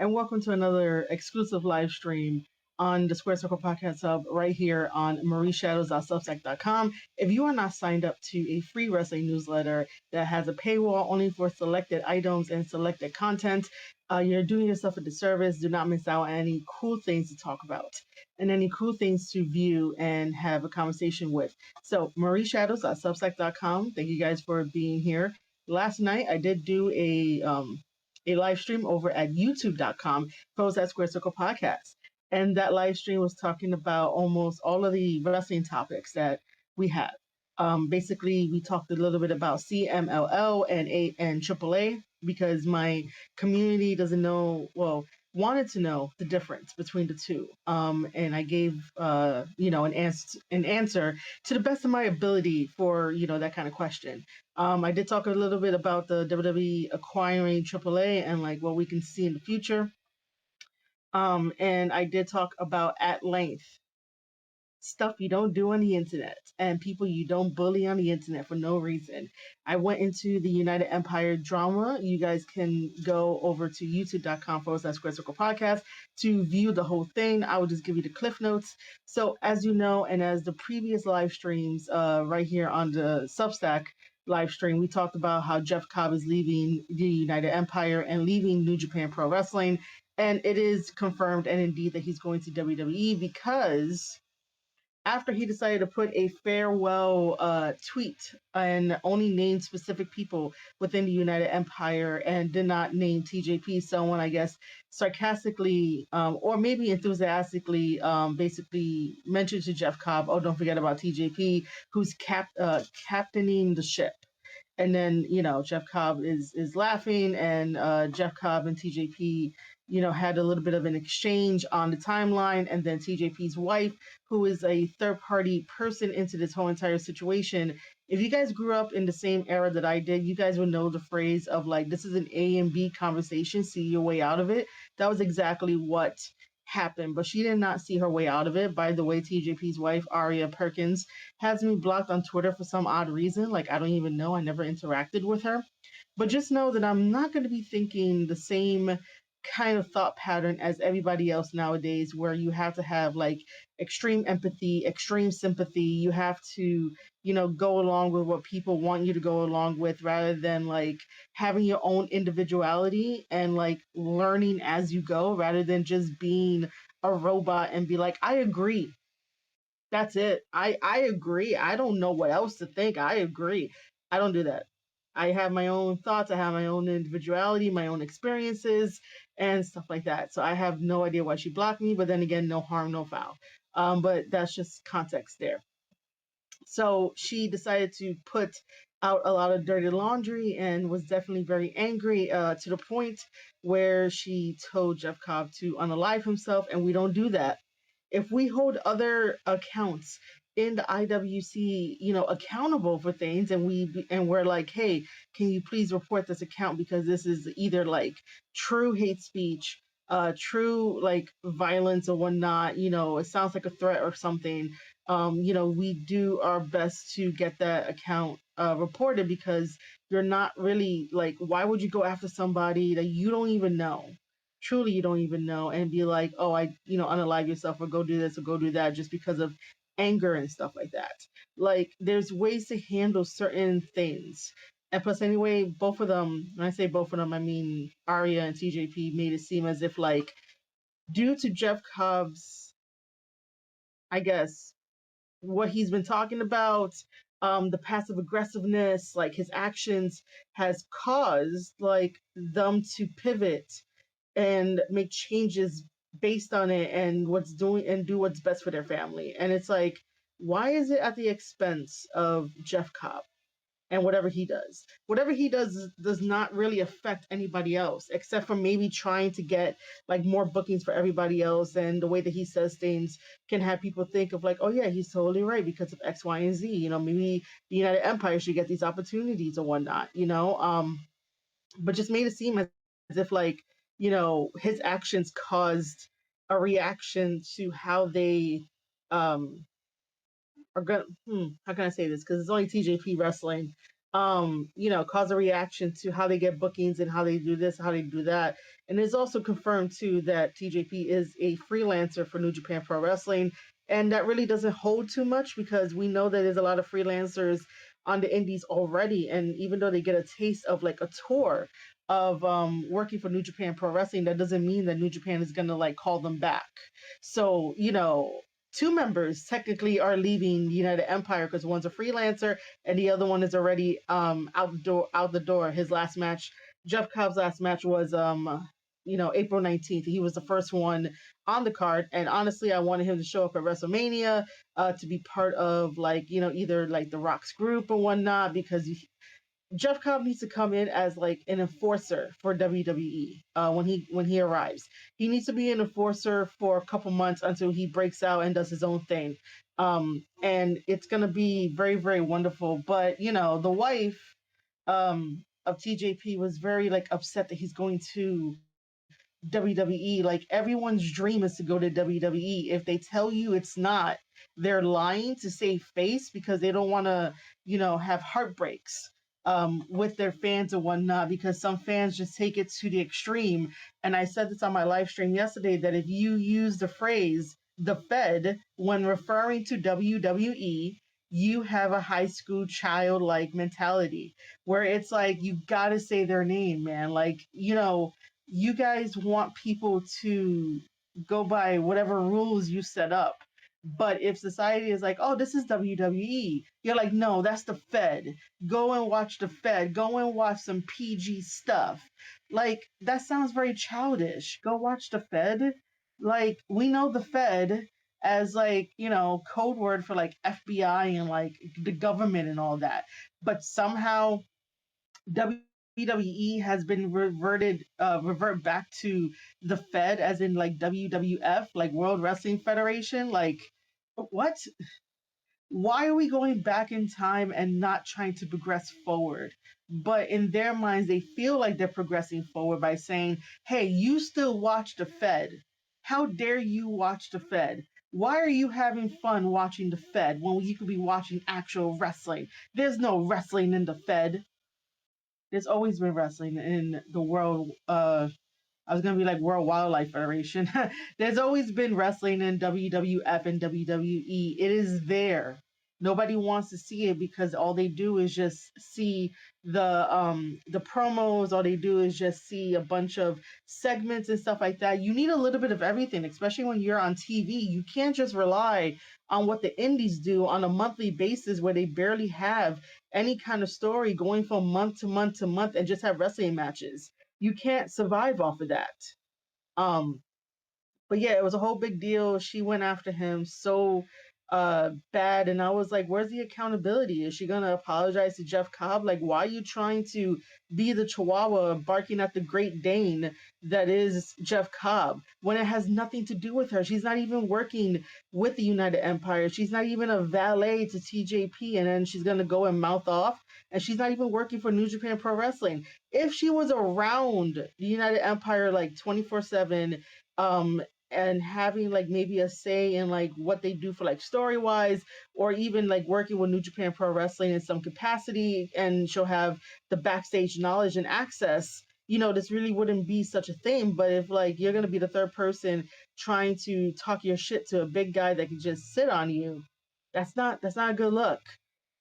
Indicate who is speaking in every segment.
Speaker 1: and welcome to another exclusive live stream on the Square Circle Podcast Hub right here on marieshadows.substack.com. If you are not signed up to a free wrestling newsletter that has a paywall only for selected items and selected content, you're doing yourself a disservice. Do not miss out on any cool things to talk about and any cool things to view and have a conversation with. So, marieshadows.substack.com. Thank you guys for being here. Last night I did do a live stream over at youtube.com/Square Circle Podcast. And that live stream was talking about almost all of the wrestling topics that we have. Basically, we talked a little bit about CMLL and AAA because my community doesn't know, well, wanted to know the difference between the two. And I gave, an answer to the best of my ability for, that kind of question. I did talk a little bit about the WWE acquiring AAA and like what we can see in the future. And I did talk about at length stuff you don't do on the internet and people you don't bully on the internet for no reason. I went into the United Empire drama. You guys can go over to youtube.com/Square Circle Podcast to view the whole thing. I will just give you the cliff notes. So as you know, and as the previous live streams right here on the Substack live stream, we talked about how Jeff Cobb is leaving the United Empire and leaving New Japan Pro Wrestling. And it is confirmed and indeed that he's going to WWE because after he decided to put a farewell tweet and only named specific people within the United Empire and did not name TJP, someone I guess sarcastically or maybe enthusiastically basically mentioned to Jeff Cobb, oh, don't forget about TJP, who's captaining the ship. And then, Jeff Cobb is laughing, and Jeff Cobb and TJP, had a little bit of an exchange on the timeline. And then TJP's wife, who is a third party person into this whole entire situation. If you guys grew up in the same era that I did, you guys would know the phrase of like, this is an A and B conversation, see your way out of it. That was exactly what happened, but she did not see her way out of it. By the way, TJP's wife, Aria Perkins, has me blocked on Twitter for some odd reason. Like, I don't even know. I never interacted with her. But just know that I'm not going to be thinking the same kind of thought pattern as everybody else nowadays, where you have to have like extreme empathy, extreme sympathy. You have to, go along with what people want you to go along with rather than like having your own individuality and like learning as you go rather than just being a robot and be like, I agree. That's it. I agree. I don't know what else to think. I agree. I don't do that. I have my own thoughts. I have my own individuality, my own experiences, and stuff like that. So I have no idea why she blocked me. But then again, no harm, no foul. But that's just context there. So she decided to put out a lot of dirty laundry and was definitely very angry to the point where she told Jeff Cobb to unalive himself. And we don't do that. If we hold other accounts in the IWC, accountable for things, and we're like, hey, can you please report this account because this is either like true hate speech, true like violence or whatnot, it sounds like a threat or something. We do our best to get that account reported because you're not really like, why would you go after somebody that you don't even know? Truly, you don't even know, and be like, oh, unalive yourself or go do this or go do that just because of anger and stuff like that. Like, there's ways to handle certain things. And plus, anyway, both of them, when I say both of them, I mean Arya and TJP made it seem as if, like, due to Jeff Cobb's, I guess, what he's been talking about, the passive aggressiveness, like his actions has caused like them to pivot and make changes based on it and do what's best for their family. And it's like, why is it at the expense of Jeff Cobb and whatever he does? Whatever he does not really affect anybody else, except for maybe trying to get like more bookings for everybody else. And the way that he says things can have people think of like, oh yeah, he's totally right because of X, Y, and Z. Maybe the United Empire should get these opportunities or whatnot. But just made it seem as if like, his actions caused a reaction to how they are gonna how can I say this, because it's only TJP wrestling, cause a reaction to how they get bookings and how they do this, how they do that. And it's also confirmed too that TJP is a freelancer for New Japan Pro Wrestling. And that really doesn't hold too much because we know that there's a lot of freelancers on the indies already. And even though they get a taste of like a tour of working for New Japan Pro Wrestling, that doesn't mean that New Japan is gonna like call them back. So, two members technically are leaving the United Empire because one's a freelancer and the other one is already out the door. His last match, Jeff Cobb's last match was April 19th. He was the first one on the card, and honestly, I wanted him to show up at WrestleMania to be part of like either like the Rock's group or whatnot because Jeff Cobb needs to come in as like an enforcer for WWE when he arrives. He needs to be an enforcer for a couple months until he breaks out and does his own thing. And it's gonna be very very wonderful. But the wife of TJP was very like upset that he's going to WWE. Like everyone's dream is to go to WWE. If they tell you it's not, they're lying to save face because they don't want to, have heartbreaks with their fans and whatnot. Because some fans just take it to the extreme. And I said this on my live stream yesterday that if you use the phrase "the Fed" when referring to WWE, you have a high school child like mentality where it's like you gotta say their name, man. Like you guys want people to go by whatever rules you set up. But if society is like, oh, this is WWE, you're like, no, that's the Fed. Go and watch the Fed. Go and watch some PG stuff. Like, that sounds very childish. Go watch the Fed. Like, we know the Fed as like, code word for like FBI and like the government and all that. But somehow WWE has been revert back to the Fed, as in like WWF, like World Wrestling Federation. Like, what? Why are we going back in time and not trying to progress forward? But in their minds, they feel like they're progressing forward by saying, hey, you still watch the Fed. How dare you watch the Fed? Why are you having fun watching the Fed when you could be watching actual wrestling? There's no wrestling in the Fed. There's always been wrestling in the world. I was gonna be like World Wildlife Federation. There's always been wrestling in WWF and WWE. It is there. Nobody wants to see it because all they do is just see the promos. All they do is just see a bunch of segments and stuff like that. You need a little bit of everything, especially when you're on TV. You can't just rely on what the indies do on a monthly basis where they barely have any kind of story going from month to month to month and just have wrestling matches. You can't survive off of that. Um, but yeah, it was a whole big deal. She went after him so bad, and I was like, "Where's the accountability? Is she gonna apologize to Jeff Cobb? Like, why are you trying to be the Chihuahua barking at the Great Dane that is Jeff Cobb when it has nothing to do with her? She's not even working with the United Empire. She's not even a valet to TJP, and then she's gonna go and mouth off." And she's not even working for New Japan Pro Wrestling. If she was around the United Empire like 24/7, um, and having like maybe a say in like what they do for like story wise, or even like working with New Japan Pro Wrestling in some capacity, and she'll have the backstage knowledge and access, this really wouldn't be such a thing. But if like you're gonna be the third person trying to talk your shit to a big guy that can just sit on you, that's not a good look.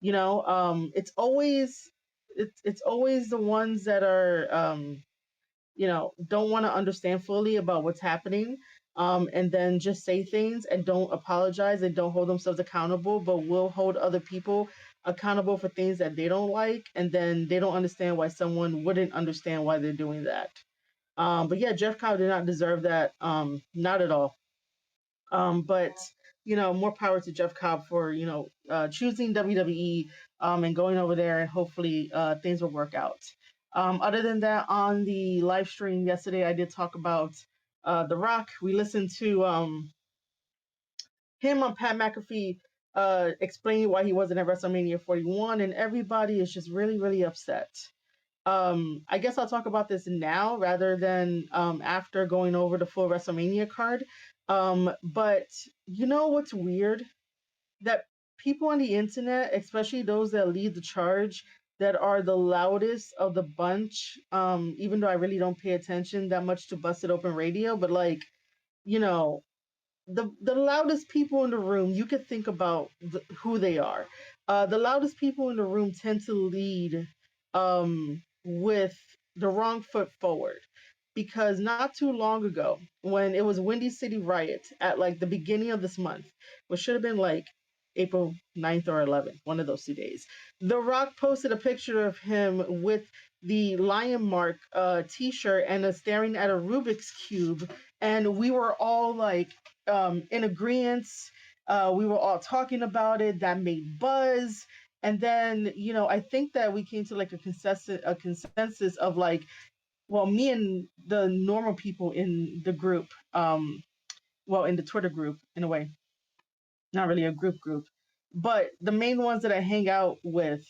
Speaker 1: It's always the ones that are don't want to understand fully about what's happening, and then just say things and don't apologize and don't hold themselves accountable, but will hold other people accountable for things that they don't like, and then they don't understand why someone wouldn't understand why they're doing that. But yeah, Jeff Cobb did not deserve that, not at all. But more power to Jeff Cobb for choosing WWE, and going over there, and hopefully things will work out. Other than that, on the live stream yesterday, I did talk about The Rock. We listened to him on Pat McAfee explaining why he wasn't at WrestleMania 41, and everybody is just really, really upset. I guess I'll talk about this now rather than after going over the full WrestleMania card. But you know what's weird? That people on the internet, especially those that lead the charge, that are the loudest of the bunch. Even though I really don't pay attention that much to Busted Open Radio, but like, you know, the loudest people in the room, you could think about who they are. The loudest people in the room tend to lead with the wrong foot forward, because not too long ago, when it was Windy City Riot at like the beginning of this month, which should have been like April 9th or 11th, one of those 2 days, The Rock posted a picture of him with the Lion Mark t-shirt and staring at a Rubik's Cube, and we were all like in agreement. We were all talking about it. That made buzz. And then, I think that we came to like a consensus of like, well, me and the normal people in the group, well, in the Twitter group, in a way, not really a group, but the main ones that I hang out with,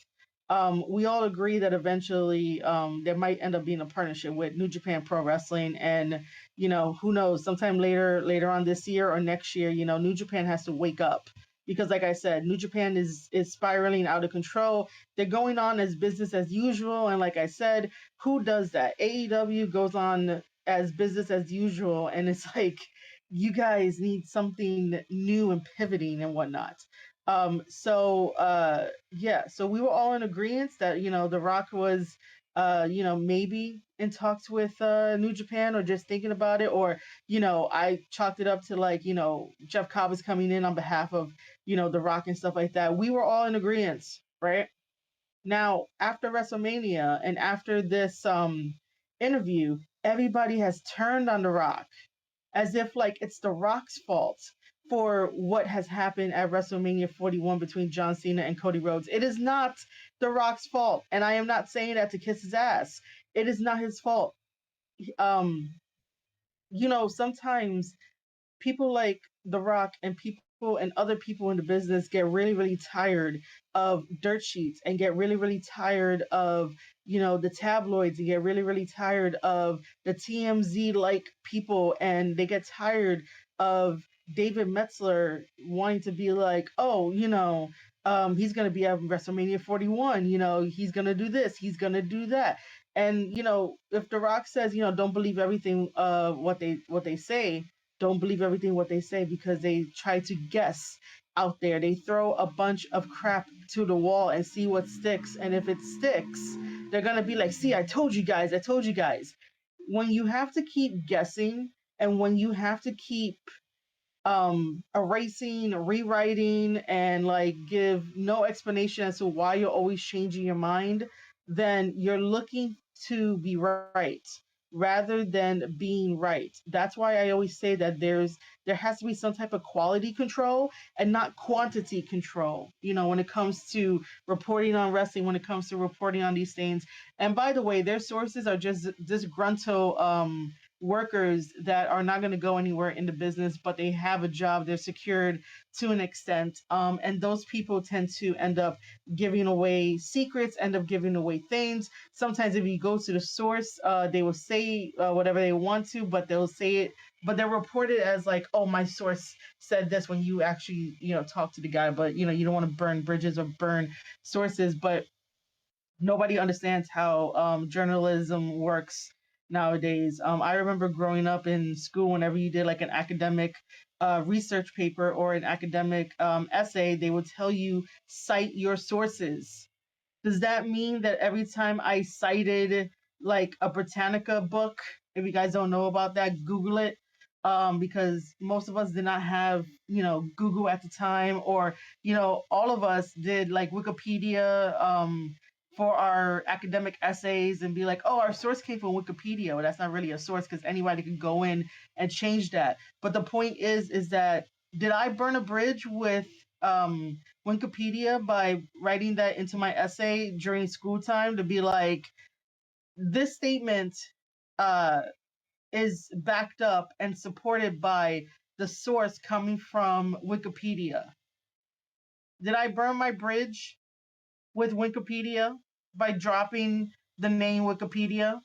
Speaker 1: we all agree that eventually there might end up being a partnership with New Japan Pro Wrestling, and who knows, sometime later on this year or next year, New Japan has to wake up, because, like I said, New Japan is spiraling out of control. They're going on as business as usual, and like I said, who does that? AEW goes on as business as usual, and it's like, you guys need something new and pivoting and whatnot. Yeah, so we were all in agreement that, The Rock was, maybe in talks with New Japan, or just thinking about it, or, I chalked it up to like, Jeff Cobb is coming in on behalf of, The Rock and stuff like that. We were all in agreement, right? Now, after WrestleMania and after this interview, everybody has turned on The Rock, as if like it's The Rock's fault for what has happened at WrestleMania 41 between John Cena and Cody Rhodes. It is not The Rock's fault, and I am not saying that to kiss his ass. It is not his fault. Um, Sometimes people like The Rock and people and other people in the business get really, really tired of dirt sheets, and get really, really tired of, the tabloids, and get really, really tired of the TMZ like people, and they get tired of David Metzler wanting to be like, oh, he's going to be at WrestleMania 41, he's going to do this, he's going to do that. And, if The Rock says, don't believe everything what they say, don't believe everything what they say, because they try to guess out there. They throw a bunch of crap to the wall and see what sticks. And if it sticks, they're going to be like, see, I told you guys, I told you guys. When you have to keep guessing, and when you have to keep erasing, rewriting, and like give no explanation as to why you're always changing your mind, then you're looking to be right rather than being right. That's why I always say that there has to be some type of quality control and not quantity control, when it comes to reporting on wrestling, when it comes to reporting on these things. And by the way, their sources are just disgruntled workers that are not going to go anywhere in the business, but they have a job, they're secured to an extent, and those people tend to end up giving away secrets, end up giving away things. Sometimes if you go to the source, they will say whatever they want to, but they'll say it, but they're reported as like, oh, my source said this, when you actually talk to the guy. But you don't want to burn bridges or burn sources. But nobody understands how journalism works nowadays. I remember growing up in school, whenever you did like an academic research paper or an academic essay, they would tell you, cite your sources. Does that mean that every time I cited like a Britannica book, if you guys don't know about that, Google it? Because most of us did not have, Google at the time, or, all of us did like Wikipedia for our academic essays, and be like, oh, our source came from Wikipedia. Well, that's not really a source, because anybody can go in and change that. But the point is that, did I burn a bridge with Wikipedia by writing that into my essay during school time, to be like, this statement uh, is backed up and supported by the source coming from Wikipedia? Did I burn my bridge with Wikipedia by dropping the name Wikipedia?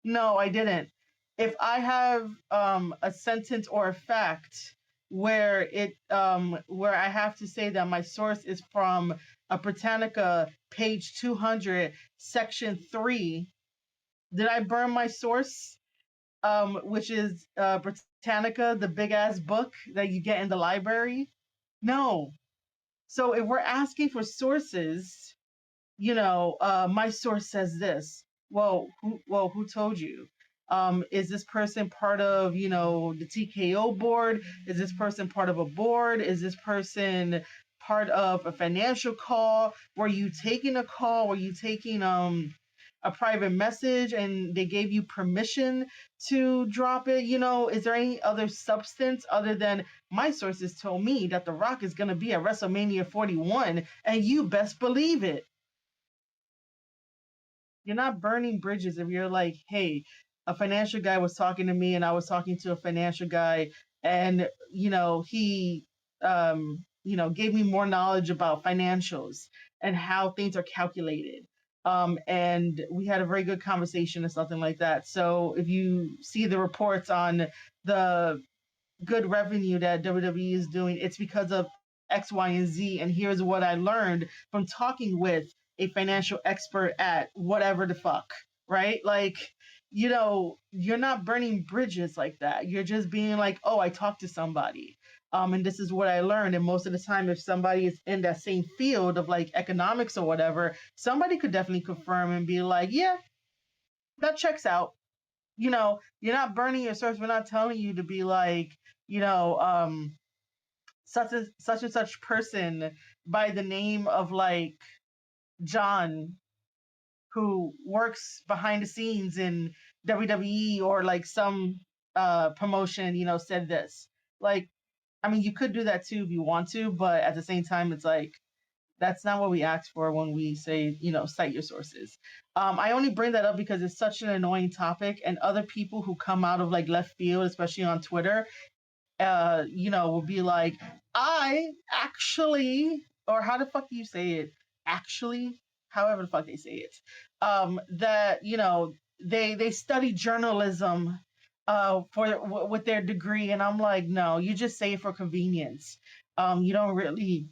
Speaker 1: No, I didn't. If I have a sentence or a fact where I have to say that my source is from a Britannica page 200 section 3. Did I burn my source? Which is Britannica, the big ass book that you get in the library? No. So if we're asking for sources, my source says this. Who told you? Is this person part of, the TKO board? Is this person part of a board? Is this person part of a financial call? Were you taking a call? Were you taking a private message and they gave you permission to drop it? Is there any other substance other than my sources told me that The Rock is going to be at WrestleMania 41, and you best believe it. You're not burning bridges if you're like, hey, a financial guy was talking to me and I was talking to a financial guy, and he gave me more knowledge about financials and how things are calculated. And we had a very good conversation or something like that. So if you see the reports on the good revenue that WWE is doing, it's because of X, Y, and Z. And here's what I learned from talking with a financial expert at whatever the fuck, right? Like, you're not burning bridges like that. You're just being like, oh, I talked to somebody. And this is what I learned. And most of the time, if somebody is in that same field of like economics or whatever, somebody could definitely confirm and be like, yeah, that checks out. You're not burning your source. We're not telling you to be like, you know, um, such and such person by the name of like John, who works behind the scenes in WWE or like some promotion, said this. Like, I mean, you could do that too if you want to, but at the same time, it's like that's not what we ask for when we say, cite your sources. I only bring that up because it's such an annoying topic, and other people who come out of like left field, especially on Twitter, will be like, I actually, or how the fuck do you say it? Actually, however the fuck they say it. That, they study journalism with their degree, and I'm like, no, you just say it for convenience. You don't really,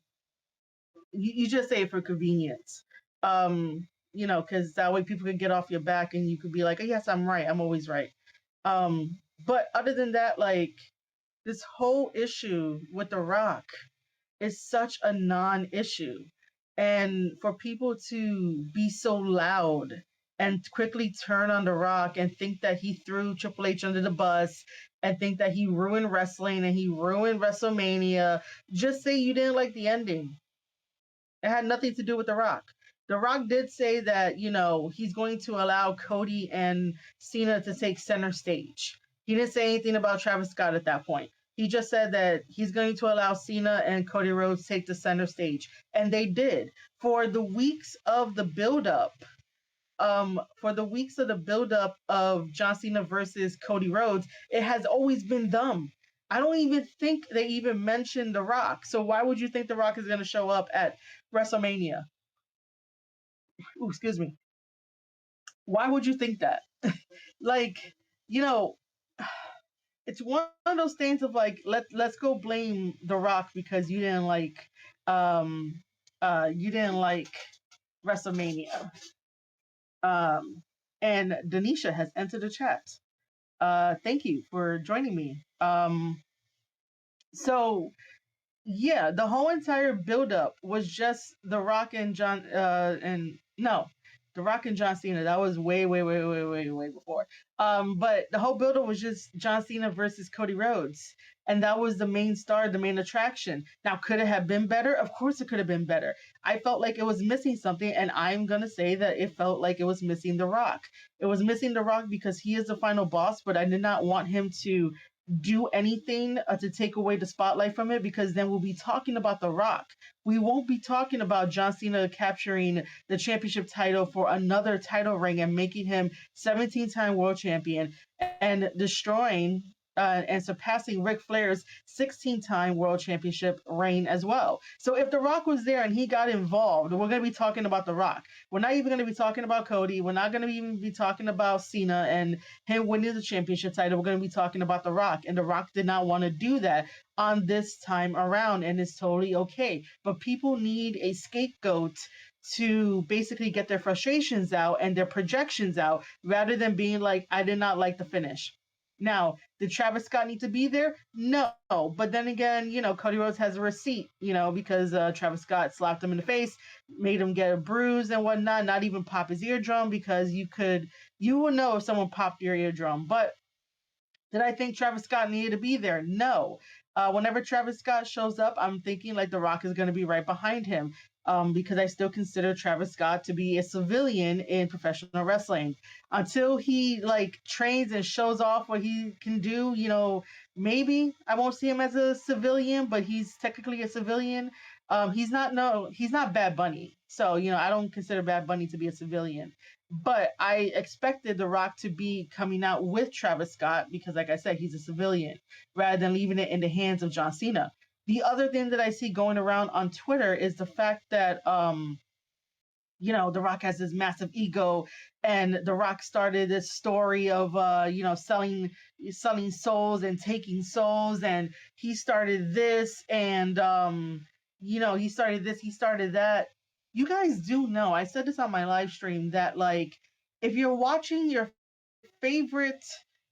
Speaker 1: you just say it for convenience. Because that way people can get off your back and you could be like, oh, yes, I'm right. I'm always right. But other than that, like, this whole issue with The Rock is such a non issue. And for people to be so loud and quickly turn on The Rock and think that he threw Triple H under the bus and think that he ruined wrestling and he ruined WrestleMania, just say you didn't like the ending. It had nothing to do with The Rock. The Rock did say that, he's going to allow Cody and Cena to take center stage. He didn't say anything about Travis Scott at that point. He just said that he's going to allow Cena and Cody Rhodes take the center stage. And they did. For the weeks of the buildup, of John Cena versus Cody Rhodes, it has always been them. I don't even think they even mentioned The Rock. So why would you think The Rock is going to show up at WrestleMania? Ooh, excuse me. Why would you think that? Like, you know, it's one of those things of like, let's go blame The Rock because you didn't like WrestleMania. And Denisha has entered the chat. Thank you for joining me. So yeah, the whole entire buildup was just The Rock and The Rock and John Cena. That was way, way, way, way, way, way before. But the whole buildup was just John Cena versus Cody Rhodes, and that was the main star, the main attraction. Now, could it have been better? Of course, it could have been better. I felt like it was missing something, and I'm gonna say that it felt like it was missing The Rock. It was missing The Rock because he is the final boss, but I did not want him to do anything to take away the spotlight from it, because then we'll be talking about The Rock. We won't be talking about John Cena capturing the championship title for another title ring and making him 17-time world champion and destroying and surpassing Ric Flair's 16-time World Championship reign as well. So if The Rock was there and he got involved, we're going to be talking about The Rock. We're not even going to be talking about Cody. We're not going to even be talking about Cena and him winning the championship title. We're going to be talking about The Rock. And The Rock did not want to do that on this time around, and it's totally okay. But people need a scapegoat to basically get their frustrations out and their projections out rather than being like, I did not like the finish. Now, did Travis Scott need to be there? No. But then again, Cody Rhodes has a receipt, because Travis Scott slapped him in the face, made him get a bruise and whatnot, not even pop his eardrum, because you will know if someone popped your eardrum. But did I think Travis Scott needed to be there? No. Whenever Travis Scott shows up, I'm thinking like The Rock is going to be right behind him, because I still consider Travis Scott to be a civilian in professional wrestling. Until he like trains and shows off what he can do, maybe I won't see him as a civilian, but he's technically a civilian. He's not Bad Bunny. So, I don't consider Bad Bunny to be a civilian. But I expected The Rock to be coming out with Travis Scott because, like I said, he's a civilian, rather than leaving it in the hands of John Cena. The other thing that I see going around on Twitter is the fact that, The Rock has this massive ego, and The Rock started this story of, selling souls and taking souls, and he started this, and, he started this, he started that. You guys do know, I said this on my live stream, that like, if you're watching your favorite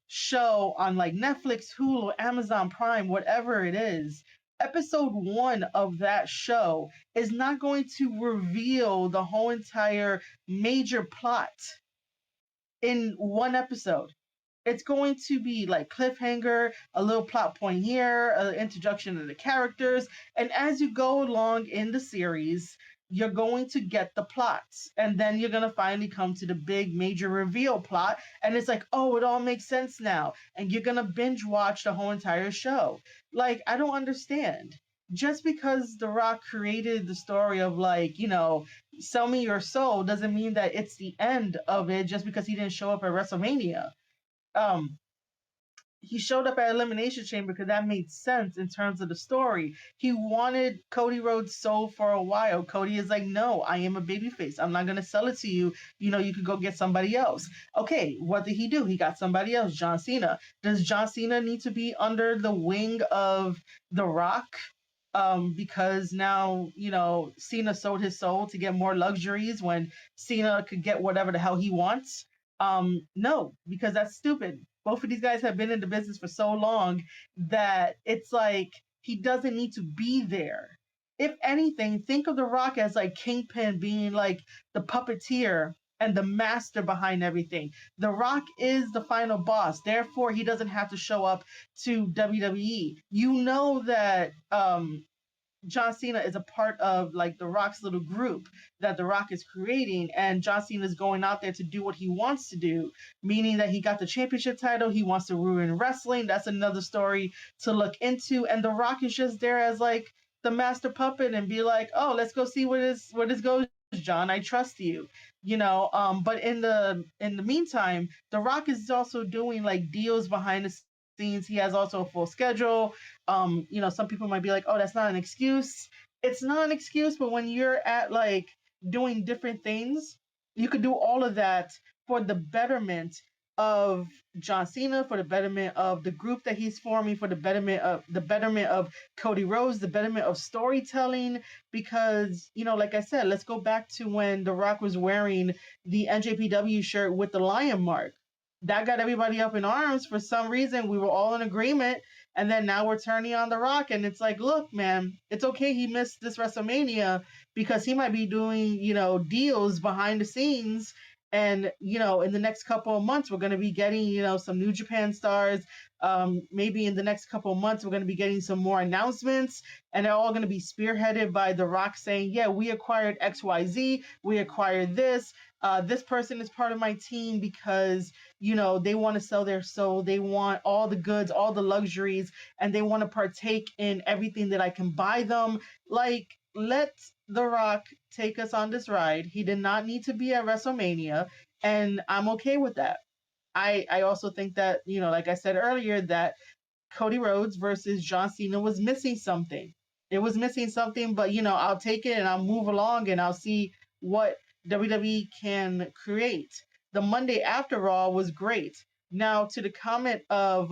Speaker 1: show on like Netflix, Hulu, Amazon Prime, whatever it is, episode 1 of that show is not going to reveal the whole entire major plot in one episode. It's going to be like cliffhanger, a little plot point here, an introduction of the characters, and as you go along in the series, you're going to get the plots, and then you're going to finally come to the big major reveal plot, and it's like, oh, it all makes sense now, and you're going to binge watch the whole entire show. Like, I don't understand. Just because The Rock created the story of like, sell me your soul, doesn't mean that it's the end of it just because he didn't show up at WrestleMania. um he showed up at Elimination Chamber because that made sense in terms of the story. He wanted Cody Rhodes' soul for a while. Cody is like, no, I am a babyface. I'm not going to sell it to you. You could go get somebody else. Okay, what did he do? He got somebody else, John Cena. Does John Cena need to be under the wing of The Rock? Because now, Cena sold his soul to get more luxuries when Cena could get whatever the hell he wants. No, because that's stupid. Both of these guys have been in the business for so long that it's like he doesn't need to be there. If anything, think of The Rock as like Kingpin being like the puppeteer and the master behind everything. The Rock is the final boss. Therefore, he doesn't have to show up to WWE. You know that John Cena is a part of like The Rock's little group that The Rock is creating, and John Cena is going out there to do what he wants to do, meaning that he got the championship title, he wants to ruin wrestling. That's another story to look into, and The Rock is just there as like the master puppet and be like, oh, let's go see where this goes, John. I trust you. But in the meantime, The Rock is also doing like deals behind the scenes. He has also a full schedule. Some people might be like, oh, that's not an excuse. It's not an excuse, but when you're at like doing different things, you could do all of that for the betterment of John Cena, for the betterment of the group that he's forming, for the betterment of Cody Rhodes, the betterment of storytelling. Because, like I said, let's go back to when The Rock was wearing the NJPW shirt with the lion mark. That got everybody up in arms. For some reason, we were all in agreement. And then now we're turning on The Rock, and it's like, look, man, it's okay he missed this WrestleMania because he might be doing, deals behind the scenes. And, in the next couple of months, we're going to be getting, some New Japan stars. Maybe in the next couple of months, we're going to be getting some more announcements, and they're all going to be spearheaded by The Rock saying, yeah, we acquired XYZ, we acquired this. This person is part of my team because, they want to sell their soul. They want all the goods, all the luxuries, and they want to partake in everything that I can buy them. Like, let The Rock take us on this ride. He did not need to be at WrestleMania, and I'm okay with that. I also think that, like I said earlier, that Cody Rhodes versus John Cena was missing something. It was missing something, but I'll take it and I'll move along and I'll see what WWE can create. The Monday after Raw was great. Now to the comment of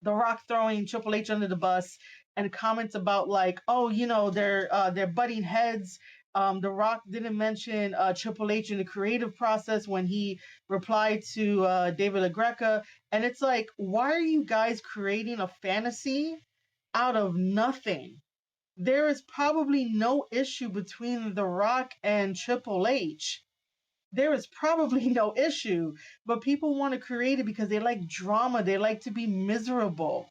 Speaker 1: the Rock throwing Triple H under the bus and comments about like, oh, they're butting heads. The Rock didn't mention Triple H in the creative process when he replied to David LaGreca, and it's like, why are you guys creating a fantasy out of nothing? There is probably no issue between The Rock and Triple H. There is probably no issue, but people want to create it because they like drama. They like to be miserable.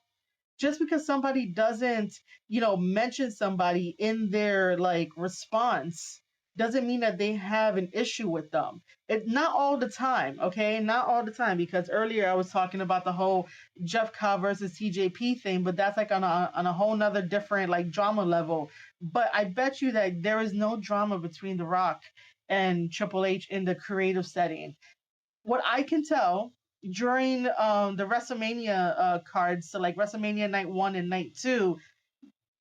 Speaker 1: Just because somebody doesn't, mention somebody in their like response doesn't mean that they have an issue with them. It not all the time, okay? Not all the time, because earlier I was talking about the whole Jeff Cobb versus TJP thing, but that's like on a whole nother different like drama level. But I bet you that there is no drama between The Rock and Triple H in the creative setting. What I can tell during the WrestleMania cards, so like WrestleMania night 1 and night 2,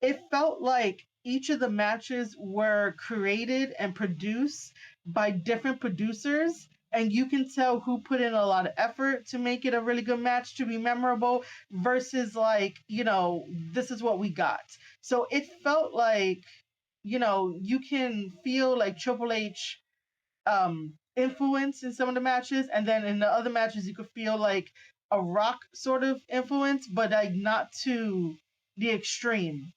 Speaker 1: it felt like each of the matches were created and produced by different producers, and you can tell who put in a lot of effort to make it a really good match to be memorable versus like, this is what we got. So it felt like, you can feel like Triple H influence in some of the matches, and then in the other matches you could feel like a Rock sort of influence, but like not to the extreme.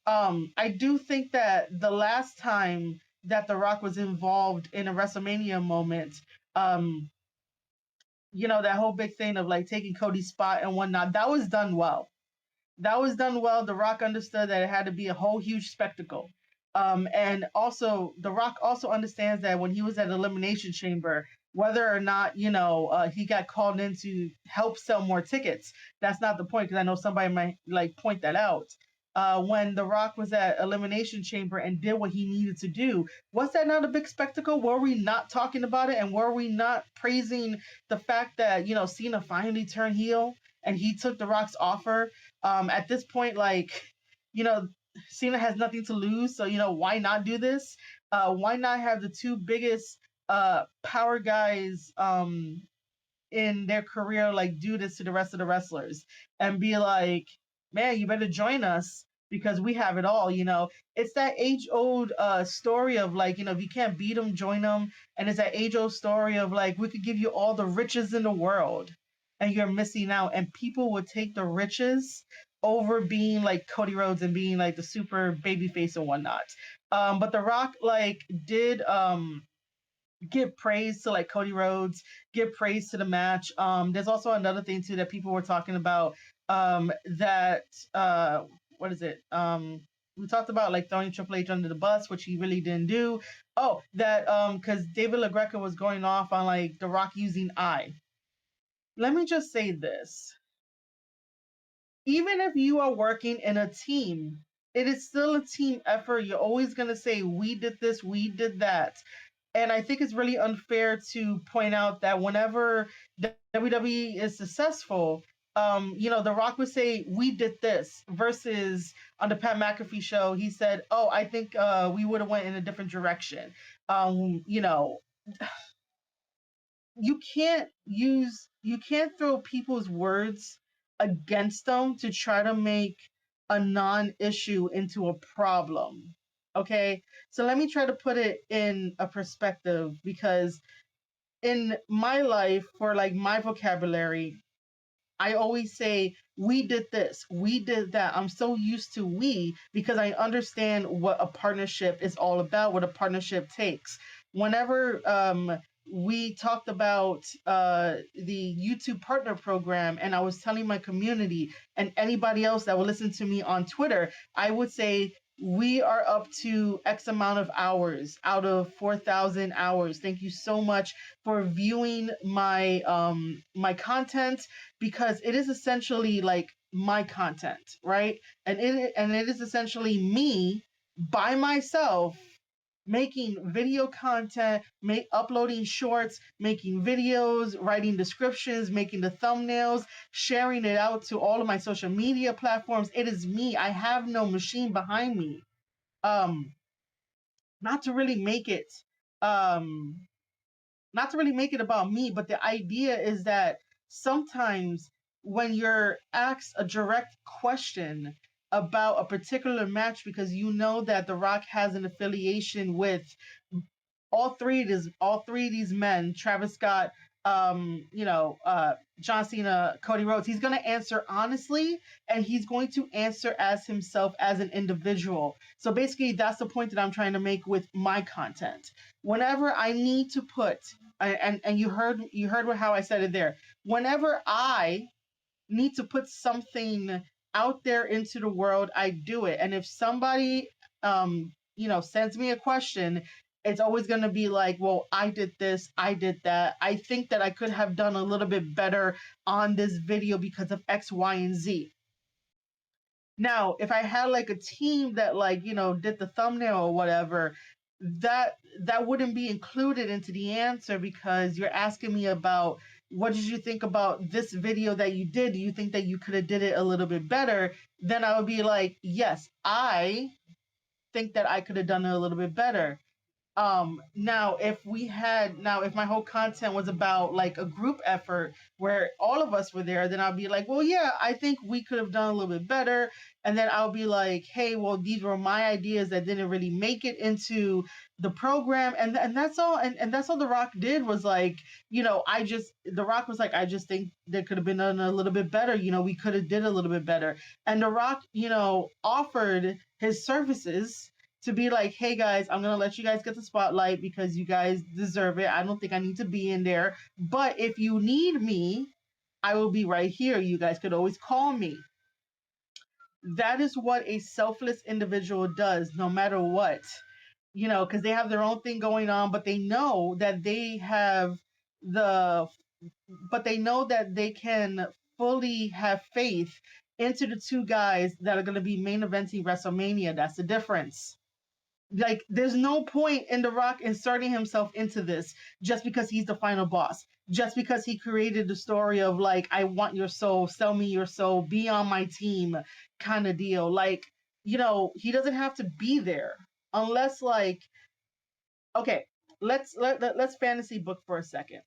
Speaker 1: I do think that the last time that The Rock was involved in a WrestleMania moment, um, that whole big thing of like taking Cody's spot and whatnot, that was done well. That was done well. The Rock understood that it had to be a whole huge spectacle. And also, The Rock also understands that when he was at Elimination Chamber, whether or not, he got called in to help sell more tickets, that's not the point, because I know somebody might like point that out. When The Rock was at Elimination Chamber and did what he needed to do, was that not a big spectacle? Were we not talking about it? And were we not praising the fact that, Cena finally turned heel and he took The Rock's offer? At this point, like, you know, Cena has nothing to lose, so why not do this? Why not have the two biggest power guys in their career like do this to the rest of the wrestlers and be like, man, you better join us because we have it all. It's that age old story of like, if you can't beat them, join them. And it's that age old story of like, we could give you all the riches in the world and you're missing out. And people would take the riches over being like Cody Rhodes and being like the super baby face and whatnot. But The Rock like did give praise to like Cody Rhodes, give praise to the match. There's also another thing too that people were talking about, that what is it? We talked about like throwing Triple H under the bus, which he really didn't do. Oh, that because David LaGreca was going off on like The Rock using I. Let me just say this. Even if you are working in a team, it is still a team effort. You're always going to say, we did this, we did that. And I think it's really unfair to point out that whenever WWE is successful, The Rock would say, we did this, versus on the Pat McAfee show, he said, oh, I think we would have went in a different direction. You can't throw people's words against them to try to make a non-issue into a problem. Okay, so let me try to put it in a perspective, because in my life, for like my vocabulary, I always say, we did this, we did that. I'm so used to we because I understand what a partnership is all about, what a partnership takes. Whenever we talked about the YouTube partner program, and I was telling my community and anybody else that would listen to me on Twitter, I would say, we are up to X amount of hours out of 4,000 hours. Thank you so much for viewing my content, because it is essentially like my content, right? And it is essentially me by myself making video content, uploading shorts, making videos, writing descriptions, making the thumbnails, sharing it out to all of my social media platforms. It is me. I have no machine behind me. Um, not to really make it um not to really make it about me, but the idea is that sometimes when you're asked a direct question about a particular match because you know that The Rock has an affiliation with all three of these men, Travis Scott, John Cena, Cody Rhodes, he's going to answer honestly, and he's going to answer as himself as an individual. So basically that's the point that I'm trying to make with my content. Whenever I need to put, and you heard how I said it there. Whenever I need to put something out there into the world, I do it. And if somebody, sends me a question, it's always going to be like, well, I did this, I did that. I think that I could have done a little bit better on this video because of X, Y, and Z. Now, if I had like a team that did the thumbnail or whatever, that wouldn't be included into the answer because you're asking me about what did you think about this video that you did? Do you think that you could have did it a little bit better? Then I would be like, yes, I think that I could have done it a little bit better. Now if my whole content was about like a group effort where all of us were there, then I'll be like, well, yeah, I think we could have done a little bit better. And then I'll be like, hey, well, these were my ideas that didn't really make it into the program. And that's all. And that's all The Rock did was like, The Rock was like, I just think there could have been done a little bit better. We could have did a little bit better. And The Rock, offered his services to be like, hey guys, I'm gonna let you guys get the spotlight because you guys deserve it. I don't think I need to be in there. But if you need me, I will be right here. You guys could always call me. That is what a selfless individual does, no matter what. Because they have their own thing going on, but they know that the they know that they can fully have faith into the two guys that are going to be main eventing WrestleMania. That's the difference. Like, there's no point in The Rock inserting himself into this just because he's the final boss, just because he created the story of like, I want your soul, sell me your soul, be on my team kind of deal. Like, he doesn't have to be there unless like, okay, let's fantasy book for a second.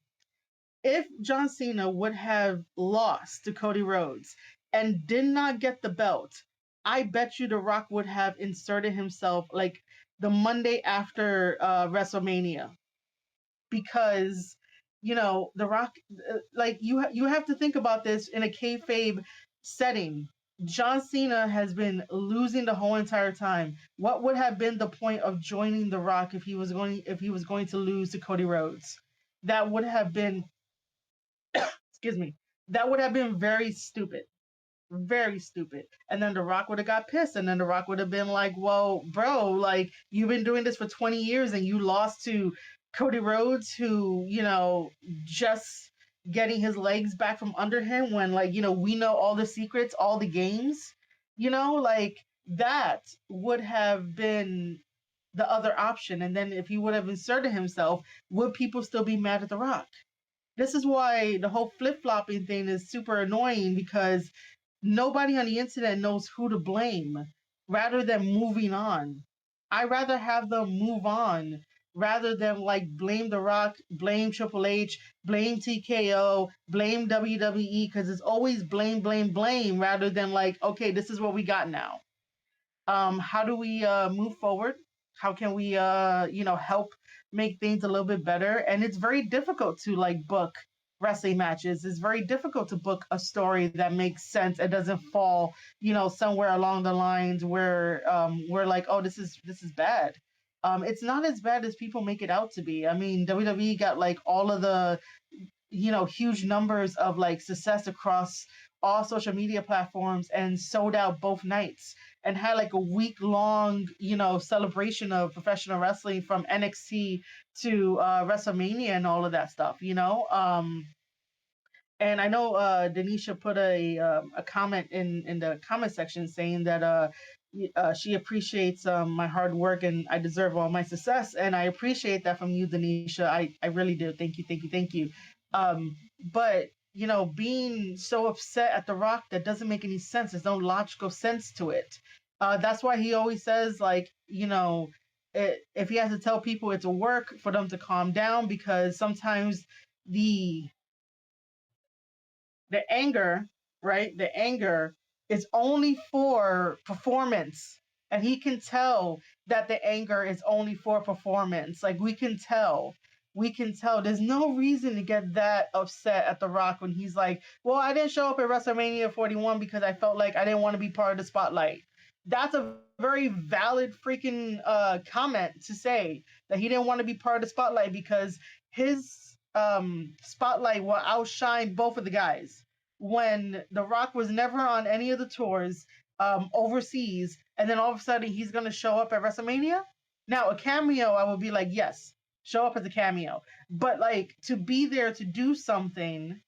Speaker 1: If John Cena would have lost to Cody Rhodes and did not get the belt, I bet you The Rock would have inserted himself like the Monday after WrestleMania, because The Rock, like you have to think about this in a kayfabe setting. John Cena has been losing the whole entire time. What would have been the point of joining The Rock if he was going to lose to Cody Rhodes? That would have been, excuse me, that would have been very stupid, very stupid. And then The Rock would have got pissed, and then The Rock would have been like, well, bro, like, you've been doing this for 20 years and you lost to Cody Rhodes, who, just getting his legs back from under him when, like, we know all the secrets, all the games, like, that would have been the other option. And then if he would have inserted himself, would people still be mad at The Rock? This is why the whole flip flopping thing is super annoying, because nobody on the internet knows who to blame rather than moving on. I rather have them move on rather than like blame The Rock, blame Triple H, blame TKO, blame WWE, because it's always blame, blame, blame rather than like, okay, this is what we got now. How do we move forward? How can we help make things a little bit better? And it's very difficult to like book wrestling matches. It's very difficult to book a story that makes sense and doesn't fall, somewhere along the lines where we're like, oh, this is bad. It's not as bad as people make it out to be. I mean, WWE got like all of the huge numbers of like success across all social media platforms and sold out both nights and had like a week long celebration of professional wrestling from NXT to WrestleMania and all of that stuff. And I know Denisha put a comment in the comment section saying that She appreciates my hard work and I deserve all my success. And I appreciate that from you, Denisha. I really do. Thank you, thank you, thank you. But, being so upset at The Rock, that doesn't make any sense. There's no logical sense to it. That's why he always says, like, if he has to tell people it's a work for them to calm down, because sometimes the the anger, right? The anger is only for performance. And he can tell that the anger is only for performance. Like, we can tell. We can tell. There's no reason to get that upset at The Rock when he's like, well, I didn't show up at WrestleMania 41 because I felt like I didn't want to be part of the spotlight. That's a very valid freaking comment to say, that he didn't want to be part of the spotlight because his spotlight will outshine both of the guys. When The Rock was never on any of the tours overseas, and then all of a sudden he's gonna show up at WrestleMania. Now, a cameo, I would be like, yes, show up as a cameo. But like, to be there to do something,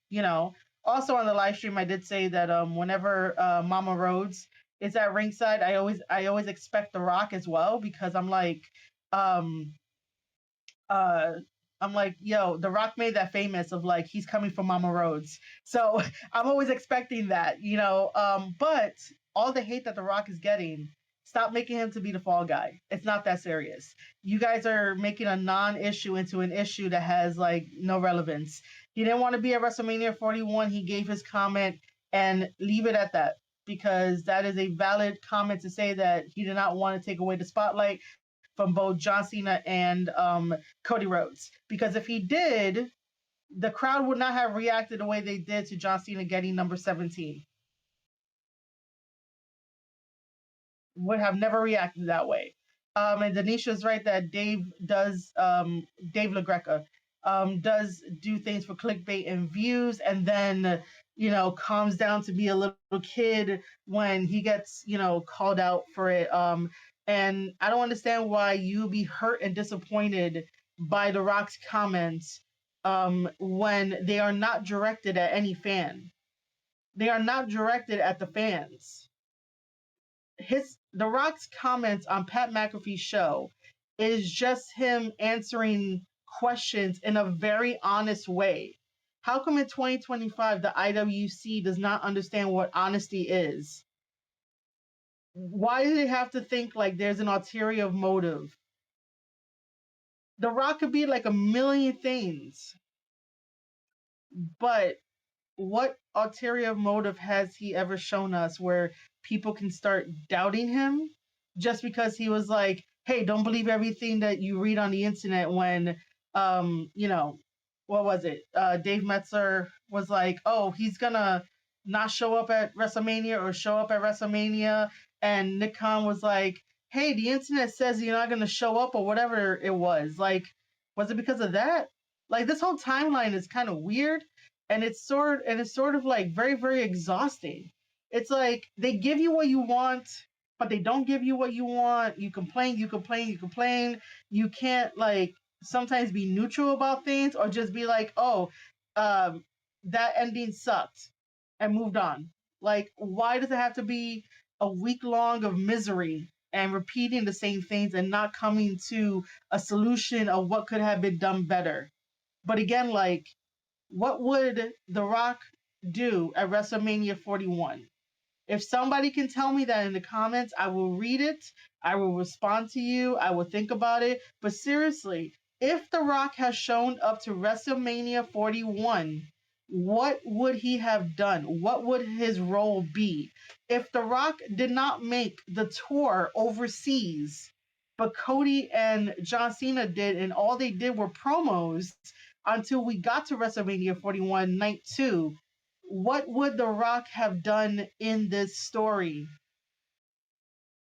Speaker 1: Also on the live stream, I did say that whenever Mama Rhodes is at ringside, I always expect The Rock as well, because um, uh I'm like, yo, The Rock made that famous of like, he's coming from Mama Rhodes. So I'm always expecting that. But all the hate that The Rock is getting, stop making him to be the fall guy. It's not that serious. You guys are making a non-issue into an issue that has like no relevance. He didn't want to be at WrestleMania 41. He gave his comment, and leave it at that, because that is a valid comment to say that he did not want to take away the spotlight from both John Cena and Cody Rhodes. Because if he did, the crowd would not have reacted the way they did to John Cena getting number 17. Would have never reacted that way. And Denisha's right that Dave LaGreca, does do things for clickbait and views, and then, calms down to be a little kid when he gets, called out for it. And I don't understand why you be hurt and disappointed by The Rock's comments when they are not directed at any fan. They are not directed at the fans. The Rock's comments on Pat McAfee's show is just him answering questions in a very honest way. How come in 2025 the IWC does not understand what honesty is? Why do they have to think like there's an ulterior motive? The Rock could be like a million things, but what ulterior motive has he ever shown us where people can start doubting him just because he was like, hey, don't believe everything that you read on the internet, when what was it? Dave Metzler was like, oh, he's gonna not show up at WrestleMania or show up at WrestleMania. And Nick Khan was like, hey, the internet says you're not gonna show up, or whatever it was. Like, was it because of that? Like, this whole timeline is kind of weird, and it's sort of like very, very exhausting. It's like they give you what you want, but they don't give you what you want. You complain, you complain, you complain. You can't like sometimes be neutral about things, or just be like, oh, that ending sucked, and moved on. Like, why does it have to be a week long of misery and repeating the same things and not coming to a solution of what could have been done better? But again, like, what would The Rock do at WrestleMania 41? If somebody can tell me that in the comments, I will read it. I will respond to you. I will think about it. But seriously, if The Rock has shown up to WrestleMania 41, what would he have done? What would his role be? If The Rock did not make the tour overseas, but Cody and John Cena did, and all they did were promos until we got to WrestleMania 41 night 2, what would The Rock have done in this story?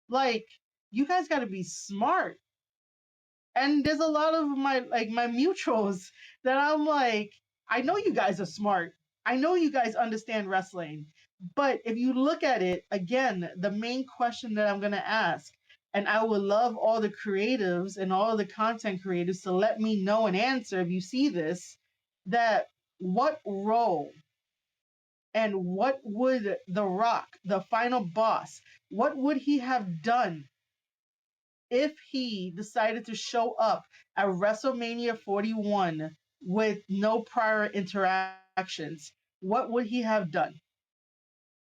Speaker 1: Like, you guys got to be smart. And there's a lot of my mutuals that I'm like, I know you guys are smart. I know you guys understand wrestling. But if you look at it again, the main question that I'm going to ask, and I would love all the creatives and all the content creators to let me know and answer if you see this, that what role And what would The Rock, the final boss, what would he have done if he decided to show up at WrestleMania 41 with no prior interactions? What would he have done?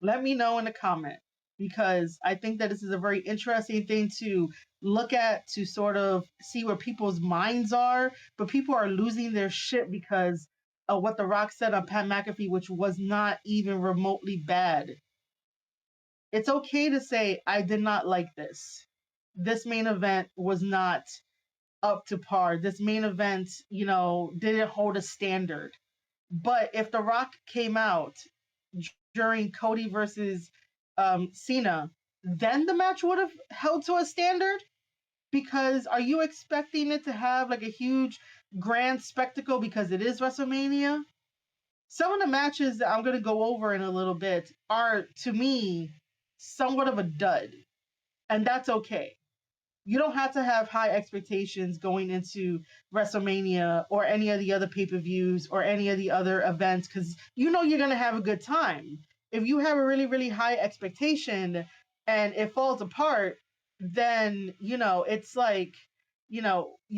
Speaker 1: Let me know in the comment, because I think that this is a very interesting thing to look at, to sort of see where people's minds are. But people are losing their shit because of what The Rock said on Pat McAfee, which was not even remotely bad. It's okay to say, I did not like this. This main event was not up to par. This main event, didn't hold a standard. But if The Rock came out during Cody versus Cena, then the match would have held to a standard. Because are you expecting it to have like a huge grand spectacle because it is WrestleMania? Some of the matches that I'm going to go over in a little bit are, to me, somewhat of a dud. And that's okay. You don't have to have high expectations going into WrestleMania or any of the other pay-per-views or any of the other events, because you're going to have a good time. If you have a really, really high expectation and it falls apart, then, it's like, you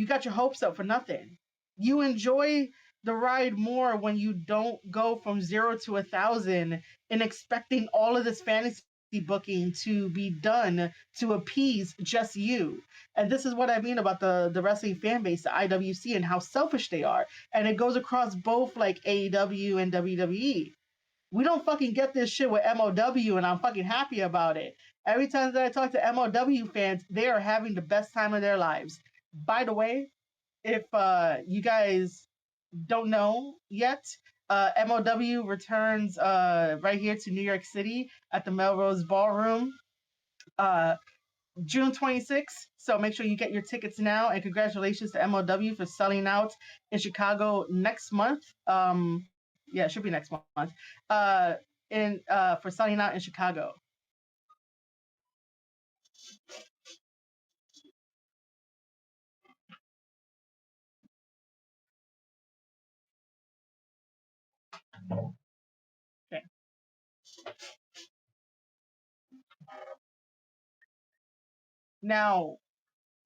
Speaker 1: got your hopes up for nothing. You enjoy the ride more when you don't go from 0 to 1,000 and expecting all of this fantasy booking to be done to appease just you. And this is what I mean about the wrestling fan base, the IWC, and how selfish they are. And it goes across both like AEW and WWE. We don't fucking get this shit with MOW, and I'm fucking happy about it. Every time that I talk to MOW fans, they are having the best time of their lives. By the way, if you guys don't know yet, MOW returns right here to New York City at the Melrose Ballroom, June 26th. So make sure you get your tickets now. And congratulations to MOW for selling out in Chicago next month. Yeah, it should be next month. For selling out in Chicago. Okay. Now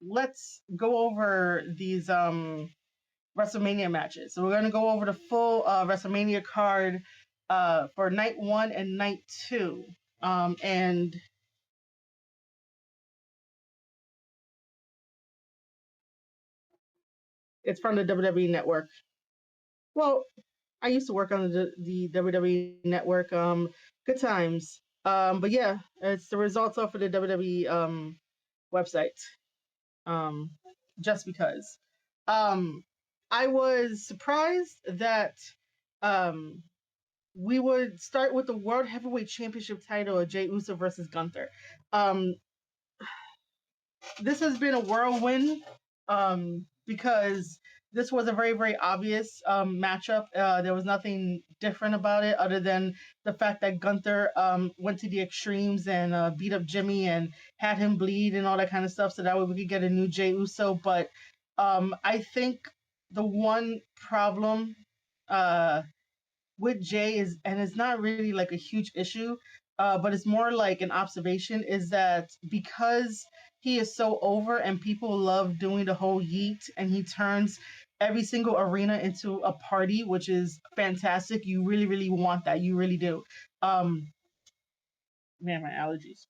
Speaker 1: let's go over these WrestleMania matches. So we're gonna go over the full WrestleMania card for night 1 and night 2. And it's from the WWE Network. Well, I used to work on the WWE Network. Good times. But yeah, it's the results off of the WWE website. Um, just because. Um, I was surprised that um, we would start with the World Heavyweight Championship title of Jey Uso versus Gunther. Um, this has been a whirlwind because this was a very, very obvious matchup. There was nothing different about it other than the fact that Gunther went to the extremes and beat up Jimmy and had him bleed and all that kind of stuff, so that way we could get a new Jey Uso. But I think the one problem with Jay is, and it's not really like a huge issue, but it's more like an observation, is that because he is so over and people love doing the whole yeet, and he turns every single arena into a party, which is fantastic. You really, really want that. You really do. Um, Man, my allergies.